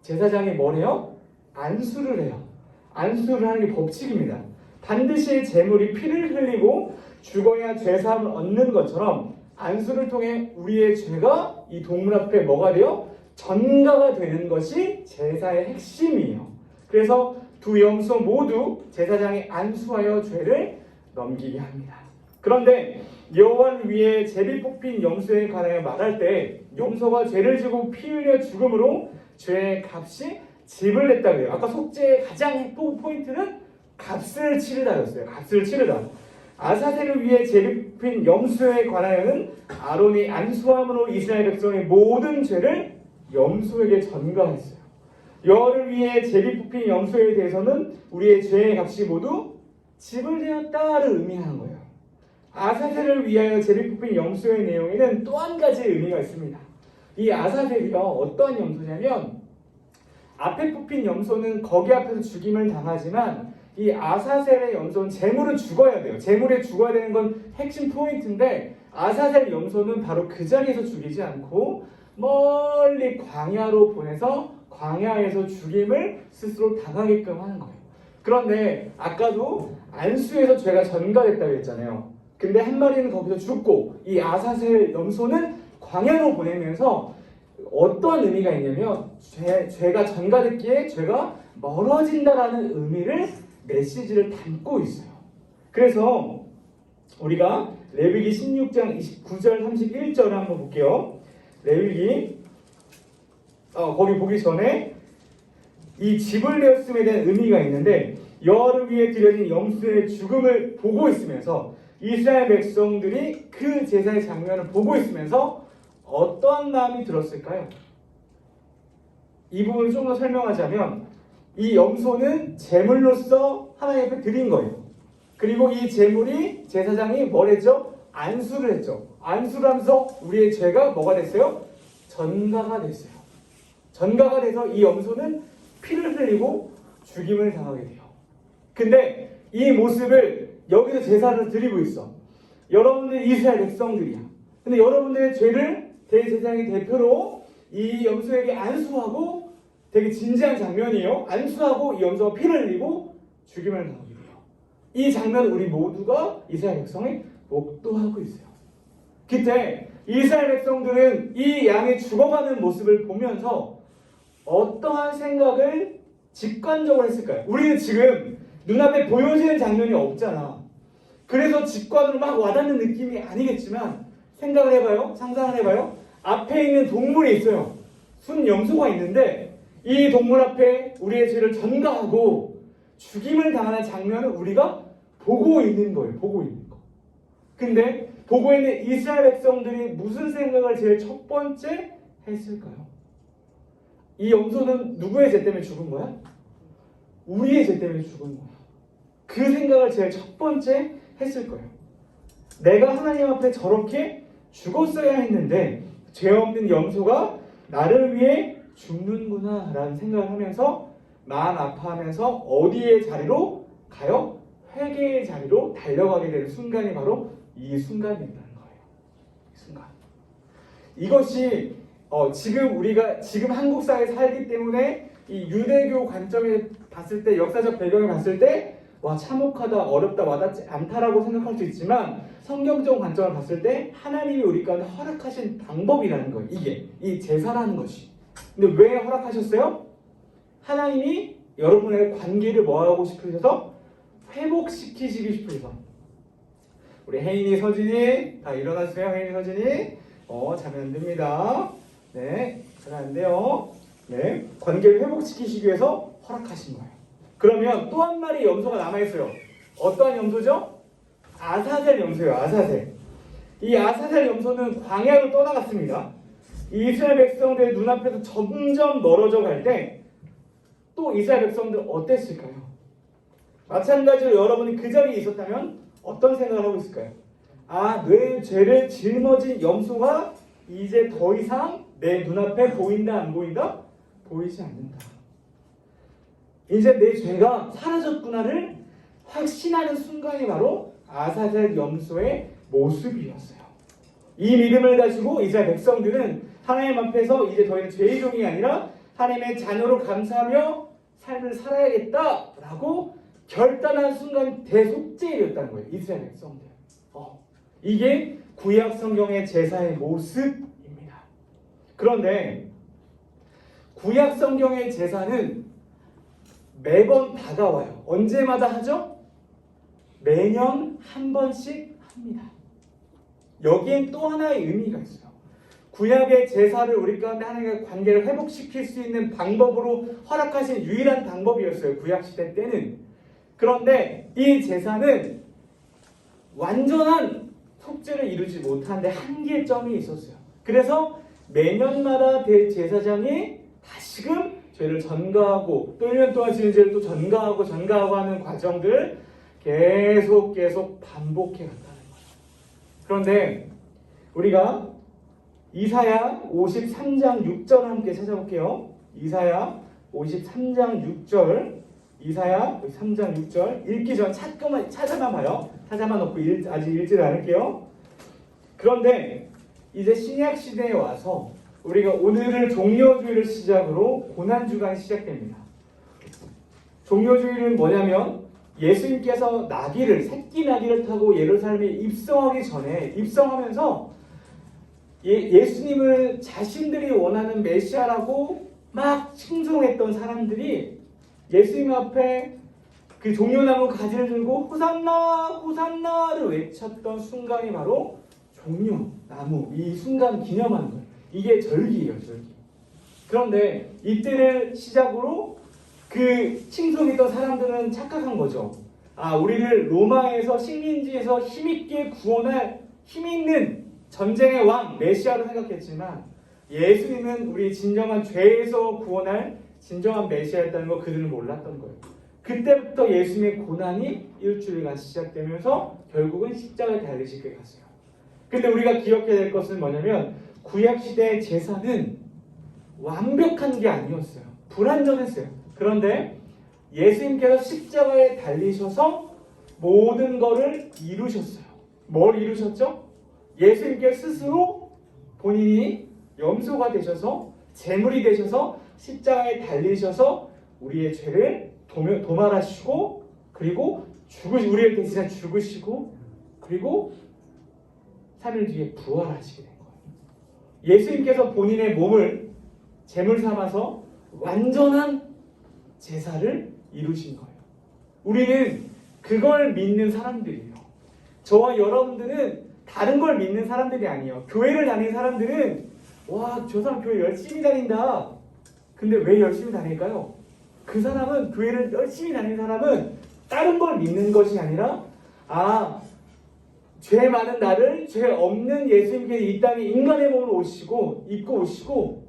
제사장이 뭘 해요? 안수를 해요. 안수를 하는 게 법칙입니다. 반드시 제물이 피를 흘리고 죽어야 죄사함을 얻는 것처럼 안수를 통해 우리의 죄가 이 동물 앞에 뭐가 돼요? 전가가 되는 것이 제사의 핵심이에요. 그래서 두 염소 모두 제사장이 안수하여 죄를 넘기게 합니다. 그런데 여호와를 위해 제비 뽑힌 염소에 관하여 말할 때 염소가 죄를 지고 피 흘려 죽음으로 죄의 값이 집을 냈다 그래요. 아까 속죄의 가장 포인트는 값을 치르다였어요. 값을 치르다. 아사셀을 위해 제비 뽑힌 염소에 관하여는 아론이 안수함으로 이스라엘 백성의 모든 죄를 염소에게 전가했어요. 여호와를 위해 제비 뽑힌 염소에 대해서는 우리의 죄의 값이 모두 지불되었다를 의미하는 거예요. 아사셀을 위하여 제비 뽑힌 염소의 내용에는 또 한 가지 의미가 있습니다. 이 아사셀이요 어떠한 염소냐면 앞에 뽑힌 염소는 거기 앞에서 죽임을 당하지만 이 아사셀의 염소는 제물은 죽어야 돼요. 제물에 죽어야 되는 건 핵심 포인트인데 아사셀 염소는 바로 그 자리에서 죽이지 않고 멀리 광야로 보내서 광야에서 죽임을 스스로 당하게끔 하는 거예요. 그런데 아까도 안수에서 죄가 전가됐다고 했잖아요. 근데 한 마리는 거기서 죽고 이 아사셀 염소는 광야로 보내면서 어떠한 의미가 있냐면 죄가 전가됐기에 죄가 멀어진다라는 의미를 메시지를 담고 있어요. 그래서 우리가 레위기 16장 29절 31절을 한번 볼게요. 레위기 거기 보기 전에 이 집을 내었음에 대한 의미가 있는데 여호와를 위해 드려진 염소의 죽음을 보고 있으면서 이스라엘 백성들이 그 제사의 장면을 보고 있으면서 어떠한 마음이 들었을까요? 이 부분을 좀 더 설명하자면 이 염소는 제물로서 하나님 앞에 드린 거예요. 그리고 이 제물이 제사장이 뭘 했죠? 안수를 했죠. 안수를 하면서 우리의 죄가 뭐가 됐어요? 전가가 됐어요. 전가가 돼서 이 염소는 피를 흘리고 죽임을 당하게 돼요. 근데 이 모습을 여기서 제사를 드리고 있어. 여러분들 이스라엘 백성들이야. 근데 여러분들의 죄를 대제사장의 대표로 이 염소에게 안수하고 되게 진지한 장면이에요. 안수하고 이 염소가 피를 흘리고 죽임을 당하게 돼요. 이 장면을 우리 모두가 이스라엘 백성이 목도하고 있어요. 그때 이스라엘 백성들은 이 양이 죽어가는 모습을 보면서 어떠한 생각을 직관적으로 했을까요? 우리는 지금 눈앞에 보여지는 장면이 없잖아. 그래서 직관으로 막 와닿는 느낌이 아니겠지만 생각을 해봐요. 상상을 해봐요. 앞에 있는 동물이 있어요. 순염소가 있는데 이 동물 앞에 우리의 죄를 전가하고 죽임을 당하는 장면을 우리가 보고 있는 거예요. 보고 있는 거. 근데 보고 있는 이스라엘 백성들이 무슨 생각을 제일 첫 번째 했을까요? 이 염소는 누구의 죄 때문에 죽은 거야? 우리의 죄 때문에 죽은 거야. 그 생각을 제일 첫 번째 했을 거예요. 내가 하나님 앞에 저렇게 죽었어야 했는데 죄 없는 염소가 나를 위해 죽는구나 라는 생각을 하면서 마음 아파하면서 어디의 자리로 가요? 회개의 자리로 달려가게 되는 순간이 바로 이 순간이라는 거예요. 순간. 이것이 지금 한국 사회에 살기 때문에 이 유대교 관점에 봤을 때, 역사적 배경에 봤을 때 와, 참혹하다, 어렵다, 와닿지 않다라고 생각할 수 있지만 성경적 관점을 봤을 때 하나님이 우리 가운데 허락하신 방법이라는 거예요. 이게 이 제사라는 것이. 근데 왜 허락하셨어요? 하나님이 여러분의 관계를 뭐하고 싶으셔서 회복시키시기 싶으셔서. 우리 혜인이, 서진이 다 일어나세요. 혜인이, 서진이. 자면 안 됩니다. 네, 자면 안 돼요. 네, 관계를 회복시키시기 위해서 허락하신 거예요. 그러면 또 한 마리 염소가 남아있어요. 어떠한 염소죠? 아사셀 염소예요. 아사셀. 이 아사셀 염소는 광야로 떠나갔습니다. 이 이스라엘 백성들의 눈앞에서 점점 멀어져 갈 때 또 이스라엘 백성들 어땠을까요? 마찬가지로 여러분이 그 자리에 있었다면 어떤 생각을 하고 있을까요? 아, 내 죄를 짊어진 염소가 이제 더 이상 내 눈앞에 보인다, 안 보인다? 보이지 않는다. 이제 내 죄가 사라졌구나를 확신하는 순간이 바로 아사셀 염소의 모습이었어요. 이 믿음을 가지고 이스라엘 백성들은 하나님 앞에서 이제 더 이상 죄의 종이 아니라 하나님의 자녀로 감사하며 삶을 살아야겠다라고 결단한 순간 대속죄였다는 거예요. 이스라엘 백성들. 이게 구약 성경의 제사의 모습입니다. 그런데 구약 성경의 제사는 매번 다가와요. 언제마다 하죠? 매년 한 번씩 합니다. 여기엔 또 하나의 의미가 있어요. 구약의 제사를 우리 가운데 하나님과 관계를 회복시킬 수 있는 방법으로 허락하신 유일한 방법이었어요. 구약시대 때는. 그런데 이 제사는 완전한 속죄를 이루지 못하는데 한계점이 있었어요. 그래서 매년마다 대제사장이 다시금 죄를 전가하고 또 1년 동안 지은 죄를 또 전가하고 하는 과정들을 계속 반복해 갔다는 거예요. 그런데 우리가 이사야 53장 6절 함께 찾아볼게요. 이사야 53장 6절. 이사야 3장 6절. 읽기 전 잠깐만 찾아만 봐요. 찾아만 놓고 아직 읽지를 않을게요. 그런데 이제 신약 시대에 와서 우리가 오늘을 종려주일을 시작으로 고난주간이 시작됩니다. 종려주일은 뭐냐면 예수님께서 새끼 나귀를 타고 예루살렘에 입성하기 전에 입성하면서 예수님을 자신들이 원하는 메시아라고 막 칭송했던 사람들이 예수님 앞에 그 종려나무 가지를 들고 호산나 호산나를 외쳤던 순간이 바로 종려나무, 이 순간 기념하는 거예요. 이게 절기예요, 절기. 그런데 이때를 시작으로 그 칭송했던 사람들은 착각한 거죠. 아, 우리를 로마에서 식민지에서 힘있게 구원할 힘있는 전쟁의 왕 메시아로 생각했지만 예수님은 우리 진정한 죄에서 구원할 진정한 메시아였다는 거 그들은 몰랐던 거예요. 그때부터 예수님의 고난이 일주일간 시작되면서 결국은 십자가에 달리시게 갔어요. 근데 우리가 기억해야 될 것은 뭐냐면 구약시대의 제사는 완벽한 게 아니었어요. 불완전했어요. 그런데 예수님께서 십자가에 달리셔서 모든 것을 이루셨어요. 뭘 이루셨죠? 예수님께 스스로 본인이 염소가 되셔서 제물이 되셔서 십자가에 달리셔서 우리의 죄를 도말하시고 그리고 우리를 대신해 죽으시고 그리고 3일 뒤에 부활하시게 된 거예요. 예수님께서 본인의 몸을 제물 삼아서 완전한 제사를 이루신 거예요. 우리는 그걸 믿는 사람들이에요. 저와 여러분들은 다른 걸 믿는 사람들이 아니에요. 교회를 다니는 사람들은 와, 저 사람 교회 열심히 다닌다. 근데 왜 열심히 다닐까요? 그 사람은 교회를 열심히 다니는 사람은 다른 걸 믿는 것이 아니라 죄 많은 나를 죄 없는 예수님께서 이 땅에 인간의 몸으로 입고 오시고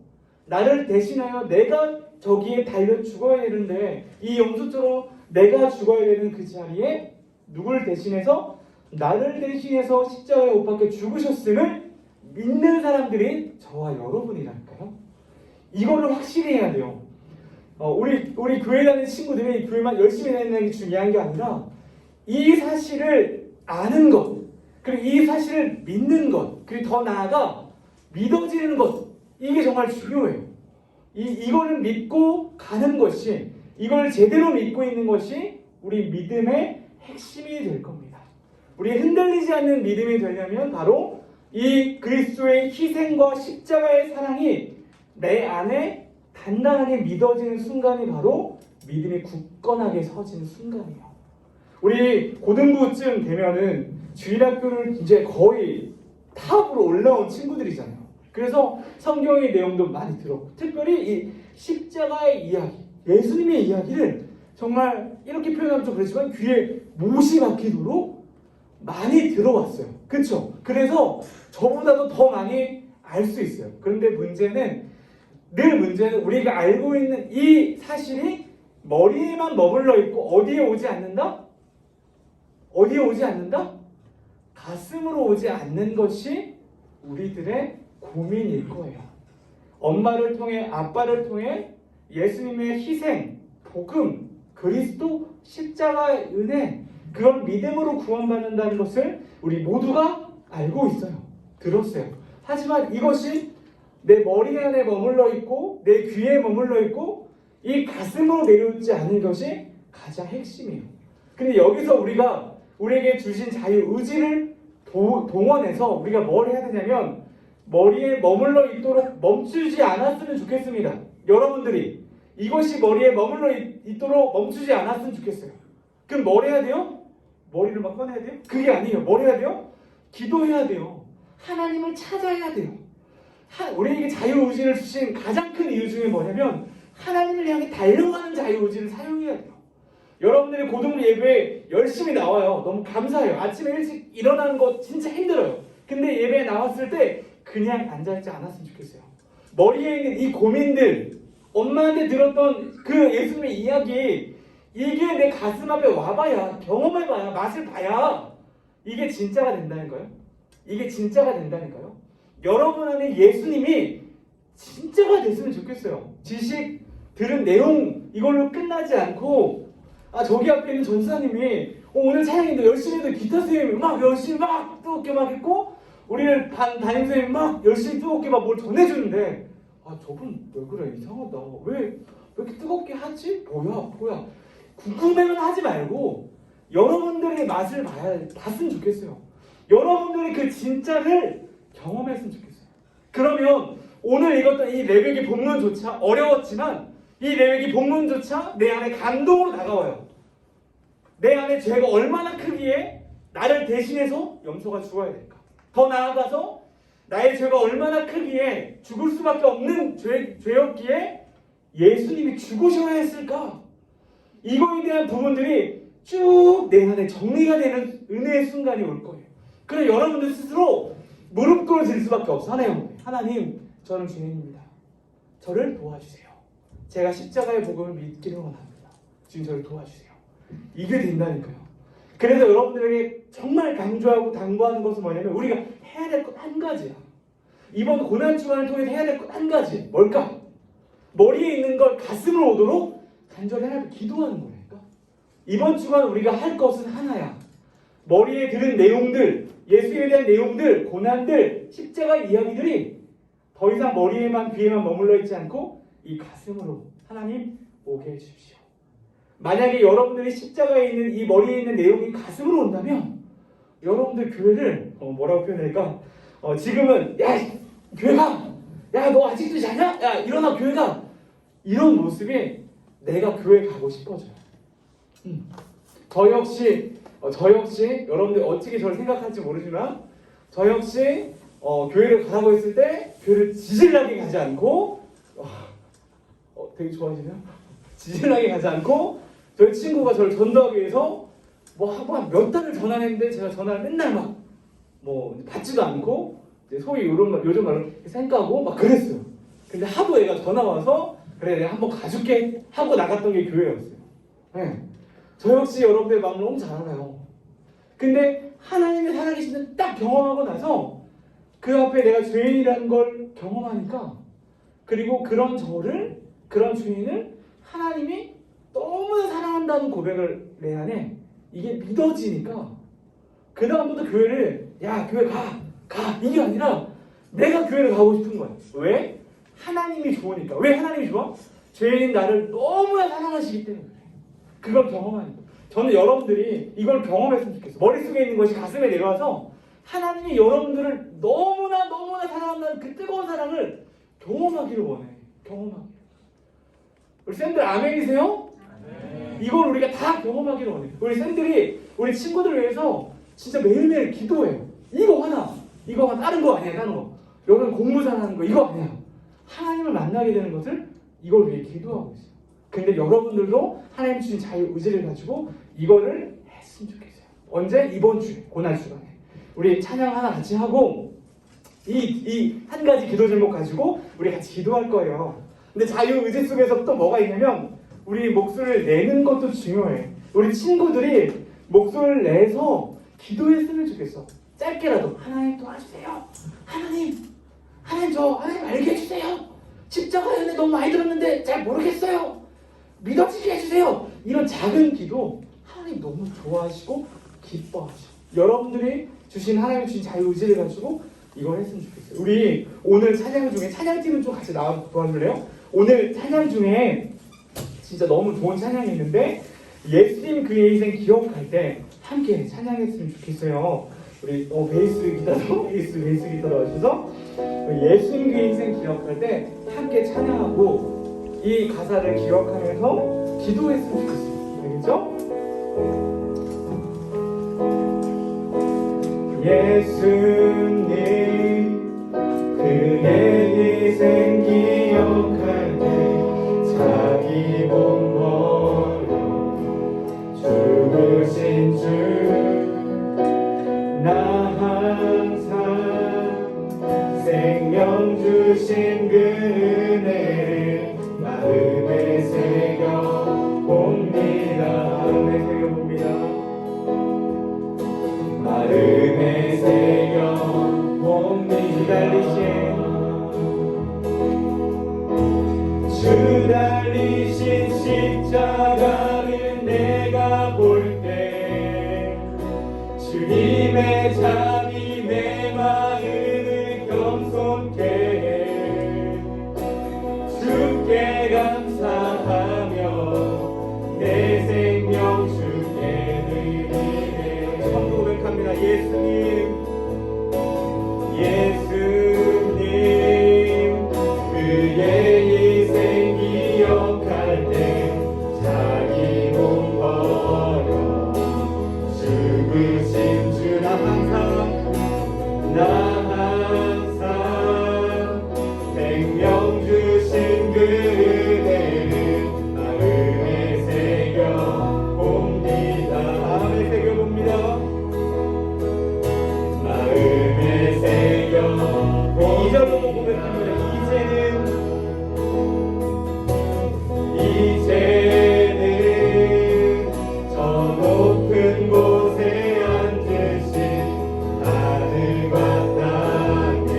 나를 대신하여 내가 저기에 달려 죽어야 되는데 이 염소처럼 내가 죽어야 되는 그 자리에 누구를 대신해서 나를 대신해서 십자가에 못 박혀 죽으셨음을 믿는 사람들이 저와 여러분이라니까요. 이거를 확실히 해야 돼요. 우리 교회 다니는 친구들이 교회만 열심히 다니는 게 중요한 게 아니라 이 사실을 아는 것, 그리고 이 사실을 믿는 것, 그리고 더 나아가 믿어지는 것, 이게 정말 중요해요. 이거를 믿고 가는 것이, 이걸 제대로 믿고 있는 것이 우리 믿음의 핵심이 될 겁니다. 우리 흔들리지 않는 믿음이 되려면 바로 이 그리스도의 희생과 십자가의 사랑이 내 안에 단단하게 믿어지는 순간이 바로 믿음이 굳건하게 서지는 순간이에요. 우리 고등부쯤 되면은 주일학교를 이제 거의 탑으로 올라온 친구들이잖아요. 그래서 성경의 내용도 많이 들었고, 특별히 이 십자가의 이야기, 예수님의 이야기를 정말 이렇게 표현하면 좀 그렇지만 귀에 못이 박히도록 많이 들어왔어요. 그렇죠? 그래서 저보다도 더 많이 알 수 있어요. 그런데 문제는 우리가 알고 있는 이 사실이 머리에만 머물러 있고 어디에 오지 않는다? 어디에 오지 않는다? 가슴으로 오지 않는 것이 우리들의 고민일 거예요. 엄마를 통해, 아빠를 통해 예수님의 희생, 복음, 그리스도, 십자가의 은혜, 그걸 믿음으로 구원받는다는 것을 우리 모두가 알고 있어요. 들었어요. 하지만 이것이 내 머리 안에 머물러 있고 내 귀에 머물러 있고 이 가슴으로 내려오지 않는 것이 가장 핵심이에요. 근데 여기서 우리에게 주신 자유의지를 동원해서 우리가 뭘 해야 되냐면 머리에 머물러 있도록 멈추지 않았으면 좋겠습니다. 여러분들이 이것이 머리에 머물러 있도록 멈추지 않았으면 좋겠어요. 그럼 뭘 해야 돼요? 머리를 막 꺼내야 돼요? 그게 아니에요. 뭘 해야 돼요? 기도해야 돼요. 하나님을 찾아야 돼요. 우리에게 자유의지를 주신 가장 큰 이유 중에 뭐냐면 하나님을 향해 달려가는 자유의지를 사용해야 돼요. 여러분들이 고등 예배에 열심히 나와요. 너무 감사해요. 아침에 일찍 일어나는 거 진짜 힘들어요. 근데 예배에 나왔을 때 그냥 앉아있지 않았으면 좋겠어요. 머리에 있는 이 고민들, 엄마한테 들었던 그 예수님의 이야기, 이게 내 가슴 앞에 와봐야, 경험해봐야, 맛을 봐야 이게 진짜가 된다니까요. 이게 진짜가 된다니까요. 여러분 안에 예수님이 진짜가 됐으면 좋겠어요. 지식, 들은 내용 이걸로 끝나지 않고 저기 앞에 있는 전사님이 오늘 찬양인데 열심히 해도 기타 선생님이 막 열심히 막 뜨겁게 막 했고 우리를 담임선생님이 막 열심히 뜨겁게 막 뭘 전해주는데 저분 왜 그래 이상하다 왜 이렇게 뜨겁게 하지? 뭐야 궁금해만 하지 말고 여러분들의 맛을 봤으면 좋겠어요. 여러분들이 그 진짜를 경험했으면 좋겠어요. 그러면 오늘 읽었던 이 레위기 본문조차 어려웠지만 이 레위기 본문조차 내 안에 감동으로 다가와요. 내 안에 죄가 얼마나 크기에 나를 대신해서 염소가 죽어야 될까? 더 나아가서 나의 죄가 얼마나 크기에 죽을 수밖에 없는 죄였기에 예수님이 죽으셔야 했을까? 이거에 대한 부분들이 쭉 내 안에 정리가 되는 은혜의 순간이 올 거예요. 그래 여러분들 스스로 무릎 꿇어질 수밖에 없어. 하나님 저는 주님입니다. 저를 도와주세요. 제가 십자가의 복음을 믿기를 원합니다. 지금 저를 도와주세요. 이게 된다니까요. 그래서 여러분들에게 정말 강조하고 당부하는 것은 뭐냐면 우리가 해야 될 것 한 가지야. 이번 고난 주간을 통해서 해야 될 것 한 가지. 뭘까? 머리에 있는 걸 가슴으로 오도록 간절히 하나님 기도하는 거니까. 이번 주간 우리가 할 것은 하나야. 머리에 들은 내용들, 예수에 대한 내용들, 고난들, 십자가 이야기들이 더 이상 머리에만 귀에만 머물러 있지 않고 이 가슴으로 하나님 오게 해주십시오. 만약에 여러분들이 십자가에 있는 이 머리에 있는 내용이 가슴으로 온다면 여러분들 교회를 뭐라고 표현할까? 지금은 야 교회 가! 야 너 아직도 자냐? 야 일어나 교회 가! 이런 모습이 내가 교회 가고 싶어져요. 저 역시 여러분들 어떻게 저를 생각할지 모르지만 저 역시 교회를 가라고 했을 때 교회를 지질나게 가지 않고 되게 좋아하시네요. 지질나게 가지 않고 저희 친구가 저를 전도하기 위해서 한 몇 달을 전화했는데 제가 전화를 맨날 막 받지도 않고 이제 소위 요즘 말로 쌩까고 막 그랬어요. 근데 하도 애가 전화 와서 그래 내가 한번 가줄게 하고 나갔던 게 교회였어요. 네. 저 역시 여러분들의 마음을 너무 잘 알아요. 근데 하나님이 살아계신다는 딱 경험하고 나서 그 앞에 내가 죄인이라는 걸 경험하니까 그리고 그런 죄인을 하나님이 너무 사랑한다는 고백을 내 안에 이게 믿어지니까 그 다음부터 교회를 야 교회 가 이게 아니라 내가 교회를 가고 싶은 거야. 왜? 하나님이 좋으니까. 왜 하나님이 좋아? 죄인 나를 너무나 사랑하시기 때문에. 그걸 경험하는 거예요. 저는 여러분들이 이걸 경험했으면 좋겠어요. 머릿속에 있는 것이 가슴에 내려와서 하나님이 여러분들을 너무나 사랑한다는 그 뜨거운 사랑을 경험하기를 원해. 경험하기. 우리 쌤들 아멘이세요? 이걸 우리가 다 경험하기를 원해. 우리 쌤들이 우리 친구들을 위해서 진짜 매일매일 기도해요. 이거 하나 다른 거 아니야. 다른 거. 여러분 공부 잘하는 거 이거 아니에요. 하나님을 만나게 되는 것을 이걸 위해 기도하고 있어요. 근데 여러분들도 하나님 주신 자유 의지를 가지고 이거를 했으면 좋겠어요. 언제? 이번 주에 고날 주간에 우리 찬양 하나 같이 하고 이 한 가지 기도 제목 가지고 우리 같이 기도할 거예요. 근데 자유 의지 속에서 또 뭐가 있냐면 우리 목소리를 내는 것도 중요해. 우리 친구들이 목소리를 내서 기도했으면 좋겠어. 짧게라도 하나님 도와주세요. 하나님 하나님 알게 해주세요. 십자가에 너무 많이 들었는데 잘 모르겠어요. 믿어지게 해주세요. 이런 작은 기도 하나님 너무 좋아하시고 기뻐하셔. 여러분들이 주신 하나님 주신 자유의지를 가지고 이걸 했으면 좋겠어요. 우리 오늘 찬양 중에 찬양팀은 좀 같이 나와서 도와줄래요? 오늘 찬양 중에 진짜 너무 좋은 찬양이 있는데 예수님 그의 인생 기억할 때 함께 찬양했으면 좋겠어요. 우리 베이스 기타로 하셔서 예수님 그의 인생 기억할 때 함께 찬양하고 이 가사를 기억하면서 기도했으면 좋겠어요. 알겠죠? 예수님 그의 인생 기억할 때 자기 몸 버려 죽으신 주 나 항상 생명 주신 그 은혜를 마음에 새겨봅니다. 마음에 새겨봅니다. 주 달리신 십자가를 내가 볼 때 주님의 잠이 내 마음을 겸손케 해 주께 감사하며 내 생명 주께 드리네. 처음 고백합니다. 예수님 그의 인생 기억할 때 자기 몸 버려 죽으신 주 나 항상 생명 주신 그 은혜를 마음에 새겨봅니다. 마음에 새겨봅니다. 마음에 새겨봅니다. 2절로 고백합니다. 이제는 저 높은 곳에 앉으신 하늘과 땅에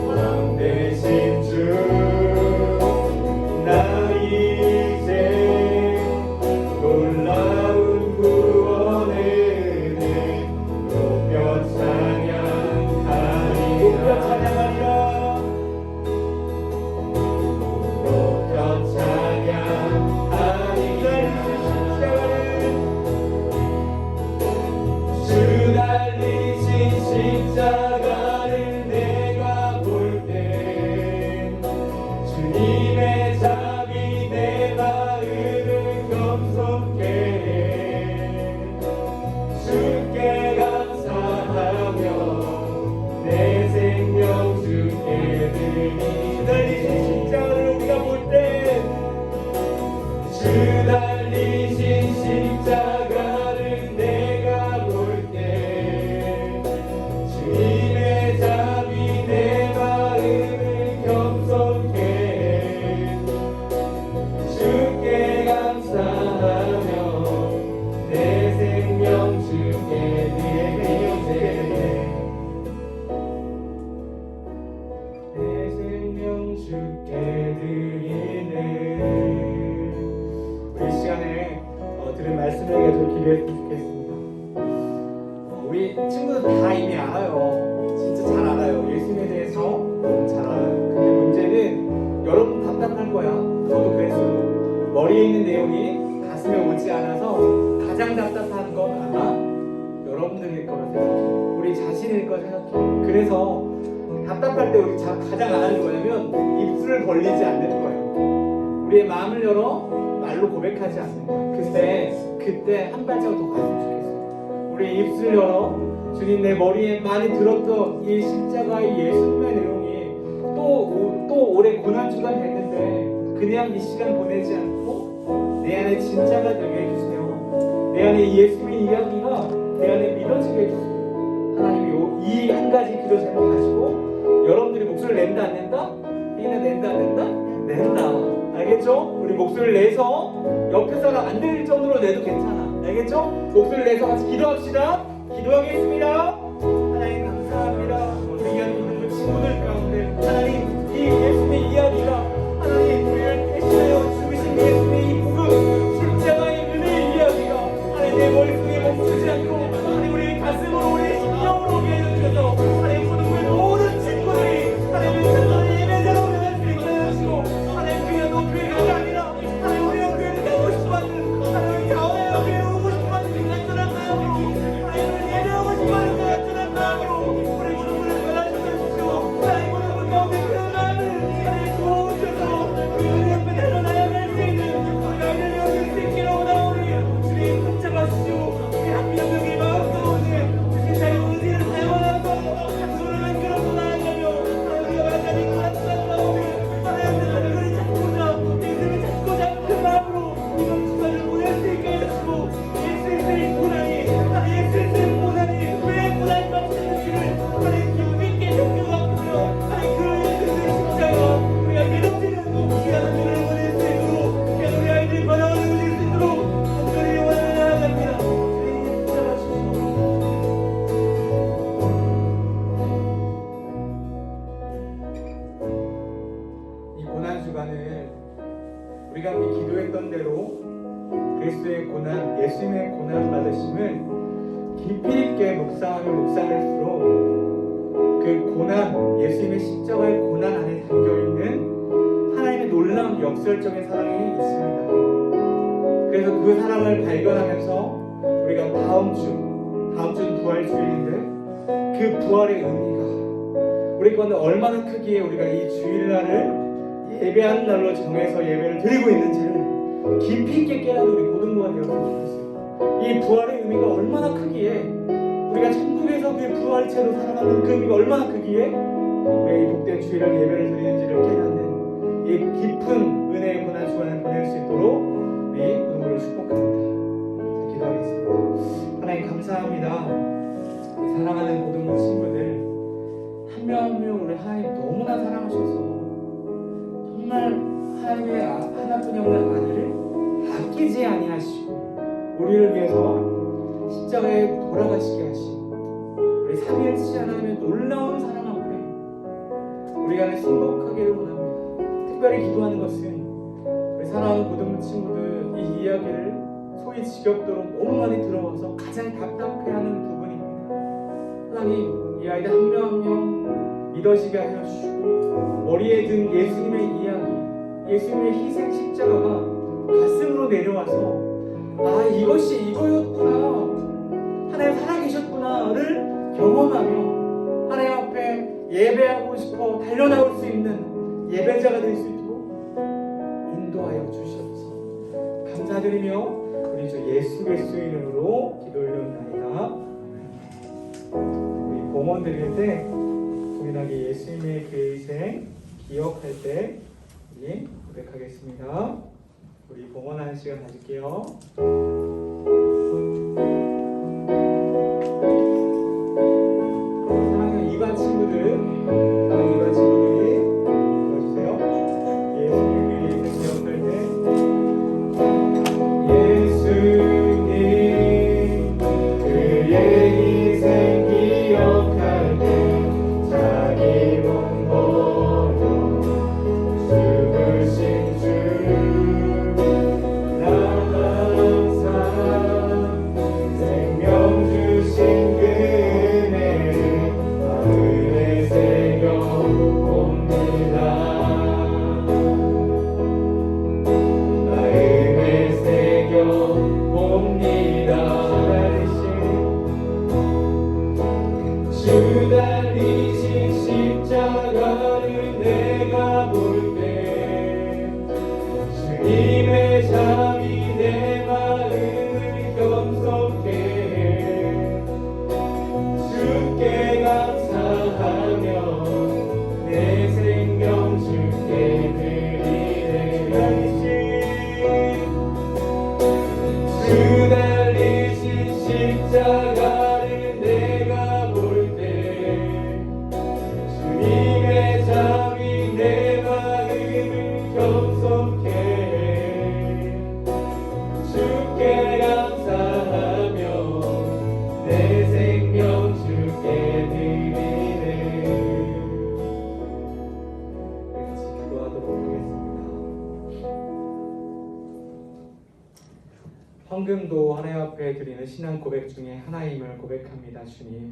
왕 되신 주 나 이제 놀라운 구원의 은혜 높여 찬양하리라. 십자가를 내가 볼 때 주님의 잠이 내 마음을 겸손케 해 주께 감사하며 내 생명 주께 드리니. 달리신 십자가를 우리가 볼 때 주 달리신 십자가를 내가 볼 때 주님의 잠이 내 마음을 겸손케 해 주께 감사하며 내 생명 주께 드리네. 내 생명 주께 드리네. 우리 시간에 들은 말씀을 가지고 기도했으면 좋겠습니다. 우리 친구들 다 이미 머리에 있는 내용이 가슴에 오지 않아서 가장 답답한 건 아마 여러분들일 거라 생각해요. 우리 자신일 거라 생각해요. 그래서 답답할 때 우리 가장 안 하는 거냐면 입술을 벌리지 않는 거예요. 우리의 마음을 열어 말로 고백하지 않는 거예요. 그때 한 발자국 더 갔으면 좋겠어요. 우리 입술 열어 주님 내 머리에 많이 들었던 이 십자가의 예수님의 내용이 또 올해 고난주간 됐는데 그냥 이 시간 보내지 않고 내 안에 진짜가 되게 해주세요. 내 안에 예수님의 이야기가 내 안에 믿어지게 해주세요. 하나님이 이 한 가지 기도 제목 가지고 여러분들이 목소리를 낸다 안 낸다? 이는 낸다 안 낸다? 낸다. 알겠죠? 우리 목소리를 내서 옆에 사람 안 들릴 정도로 내도 괜찮아. 알겠죠? 목소리를 내서 같이 기도합시다. 기도하겠습니다. 하나님 감사합니다. 우리 한 모든 친구들 가운데 하나님 이 예수님의 이야기가 하나님 우리를 대신하여 죽으신 예수님의 이 복음 십자가의 은혜의 이야기가 하나님 내 머릿속에 멈추지 않고 하나님 우리 가슴으로 우리 심령으로 오게 해주셔서 하나님 고등부의 모든 친구들이 하나님 의 예배자로 변할 수 있게 하시고 하나님 그냥 너 교회 가지 아니라 하나님 우리가 교회를 가고 싶어하는 하나님 자원하여 교회를 오고 싶어하는 간절한 마음으로 하나님 우리 예배하고 싶어하는 간절한 마음으로 우리 고등부를 변화시켜 주시고 하나님 고등부 가운데 그런 마음을 하나님 도와주셔서 그 은혜 앞에 내려놔야 할 수 있는 우리 아이들이 여길 수 있기를 원하오니 주님 붙잡아주시고 우리 학교명이 마음 가운데 주신 자유 의지를 사용하여서 약속을 만들어서 나아가며 하나님과 완전히 가능한 마음으로 하나님의 하늘을 찾고자 예수를 찾고자 그 마음으로 이번 주간을 보낼 수 있게 해주시고 예수의 고난이 예수의 고난이 왜 고난이 맞추는지를 하나님 기쁨 있게 생각하며 하나님 그 예수의 십자가 우리가 믿어지는 귀한 은혜를 보낼 수 있도록 귀한 우리 아이들이 번영을 누릴 수 있도록 간절히 원하는 나아갑니다. 주님 붙잡아주시고 이 고난주간을 우리가 함께 기도했던 대로 그리스도의 고난, 예수님의 고난 받으심을 깊이 있게 묵상할수록 그 고난, 예수님의 십자가의 고난 안에 담겨있는 하나님의 놀라운 역설적인 사랑이 있습니다. 그래서 그 사랑을 발견하면서 우리가 다음 주는 부활주일인데 그 부활의 의미가 우리 가운데 얼마나 크기에 우리가 이 주일날을 예배하는 날로 정해서 예배를 드리고 있는지를 깊이 있게 깨닫는 우리 고등부가 되었으면 좋겠어요. 이 부활의 의미가 얼마나 크기에 우리가 천국에서 그 부활체로 살아가는 그 의미가 얼마나 크기에 우리가 이 복된 주일날 예배를 드리는지를 깨닫는 이 깊은 은혜의 고난주간을 보낼 수 있도록 우리 고등부를 축복합니다. 기도하겠습니다. 하나님 감사합니다. 우리 사랑하는 고등부 친구들 한 명 한 명 우리 하나님 너무나 사랑하셔서 정말 하나님의 하나뿐이 없는 아들을 아끼지 아니하시고 우리를 위해서 십자가에 돌아가시게 하시고 우리 삼위일체 하나님의 놀라운 사랑 앞에 우리 안에 승복하기를 원합니다. 특별히 기도하는 것은 우리 사랑하는 고등부 친구들 이 이야기를 소위 지겹도록 너무 많이 들어와서 가장 답답해하는 부분입니다. 하나님 이 아이들 한 명 한 명 믿어지게 하여 주시고 머리에 든 예수님의 이야기 예수님의 희생 십자가가 가슴으로 내려와서 아 이것이 이거였구나 하나님 살아계셨구나를 경험하며 하나님 앞에 예배하고 싶어 달려나올 수 있는 예배자가 될 수 있도록 인도하여 주시옵소서. 감사드리며 우리 주 예수 그리스도의 이름으로 기도 올려옵나이다. 우리 봉헌 드릴 때 우리나게 예수님의 그 희생 기억할 때 고백하겠습니다. 우리 봉헌하는 시간 가질게요. 사랑하는 이반 친구들이 불러주세요. 예수님의 희생 기억할 때 예수님 그의 희생 기억할 때 자기 몸 버려 죽으신 주 나 항상 주님의 잠이 내 마음을 겸손케 해 주께 감사하며 내 생명 주께 드리네 주 달리신 십자가를 내가 볼 때 주님의 잠이 내 마음을 겸손케 해 주께 감사하며 내 생명 주께 드리네. 같이 기도하도록 하겠습니다. 헌금도 하나님 앞에 드리는 신앙 고백 중에 하나임을 고백합니다. 주님,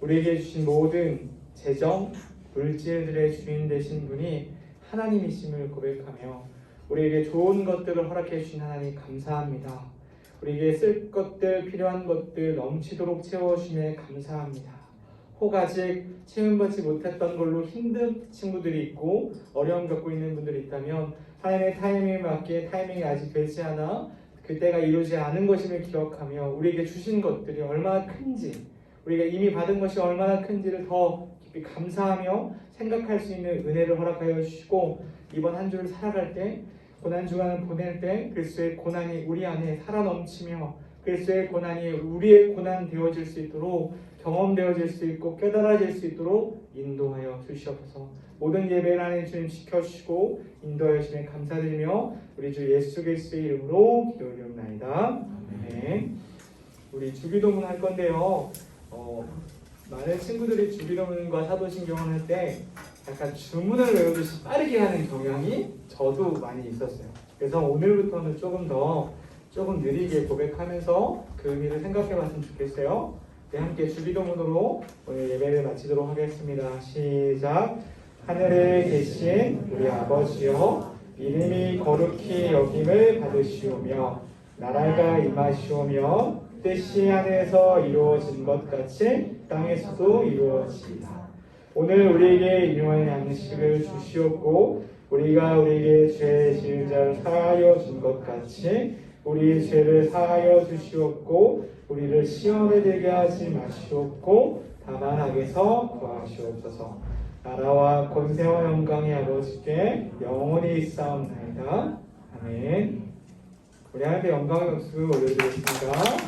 우리에게 주신 모든 재정, 물질들의 주인 되신 분이 하나님이심을 고백하며 우리에게 좋은 것들을 허락해 주신 하나님 감사합니다. 우리에게 쓸 것들, 필요한 것들 넘치도록 채워주시네 감사합니다. 혹 아직 채움받지 못했던 걸로 힘든 친구들이 있고 어려움 겪고 있는 분들이 있다면 하나님의 타이밍에 맞게 타이밍이 아직 되지 않아 그때가 이루지 않은 것임을 기억하며 우리에게 주신 것들이 얼마나 큰지, 우리가 이미 받은 것이 얼마나 큰지를 더 깊이 감사하며 생각할 수 있는 은혜를 허락하여 주시고 이번 한 주를 살아갈 때, 고난주간을 보낼 때 그리스도의 고난이 우리 안에 살아 넘치며 그리스도의 고난이 우리의 고난 되어질 수 있도록 경험되어질 수 있고 깨달아질 수 있도록 인도하여 주시옵소서. 모든 예배를 하나님 주님 지켜주시고 인도하여 주시면 감사드리며 우리 주 예수 그리스도의 이름으로 기도드리옵나이다. 아멘. 우리 주기도문 할 건데요. 많은 친구들이 주기도문과 사도신경을 할 때 약간 주문을 외우듯이 빠르게 하는 경향이 저도 많이 있었어요. 그래서 오늘부터는 조금 느리게 고백하면서 그 의미를 생각해봤으면 좋겠어요. 네, 함께 주기도문으로 오늘 예배를 마치도록 하겠습니다. 시작. 하늘에 계신 우리 아버지여, 이름이 거룩히 여김을 받으시오며 나라가 임하시오며 뜻이 하늘에서 이루어진 것 같이 땅에서도 이루어지이다. 오늘 우리에게 일용할 양식을 주시옵고 우리가 우리에게 죄 지은 자를 사하여 준 것 같이 우리 죄를 사하여 주시옵고 우리를 시험에 들게 하지 마시옵고 다만 악에서 구하시옵소서. 나라와 권세와 영광의 아버지께 영원히 있사옵나이다. 아멘. 우리 하나님께 영광의 박수 올려드리겠습니다.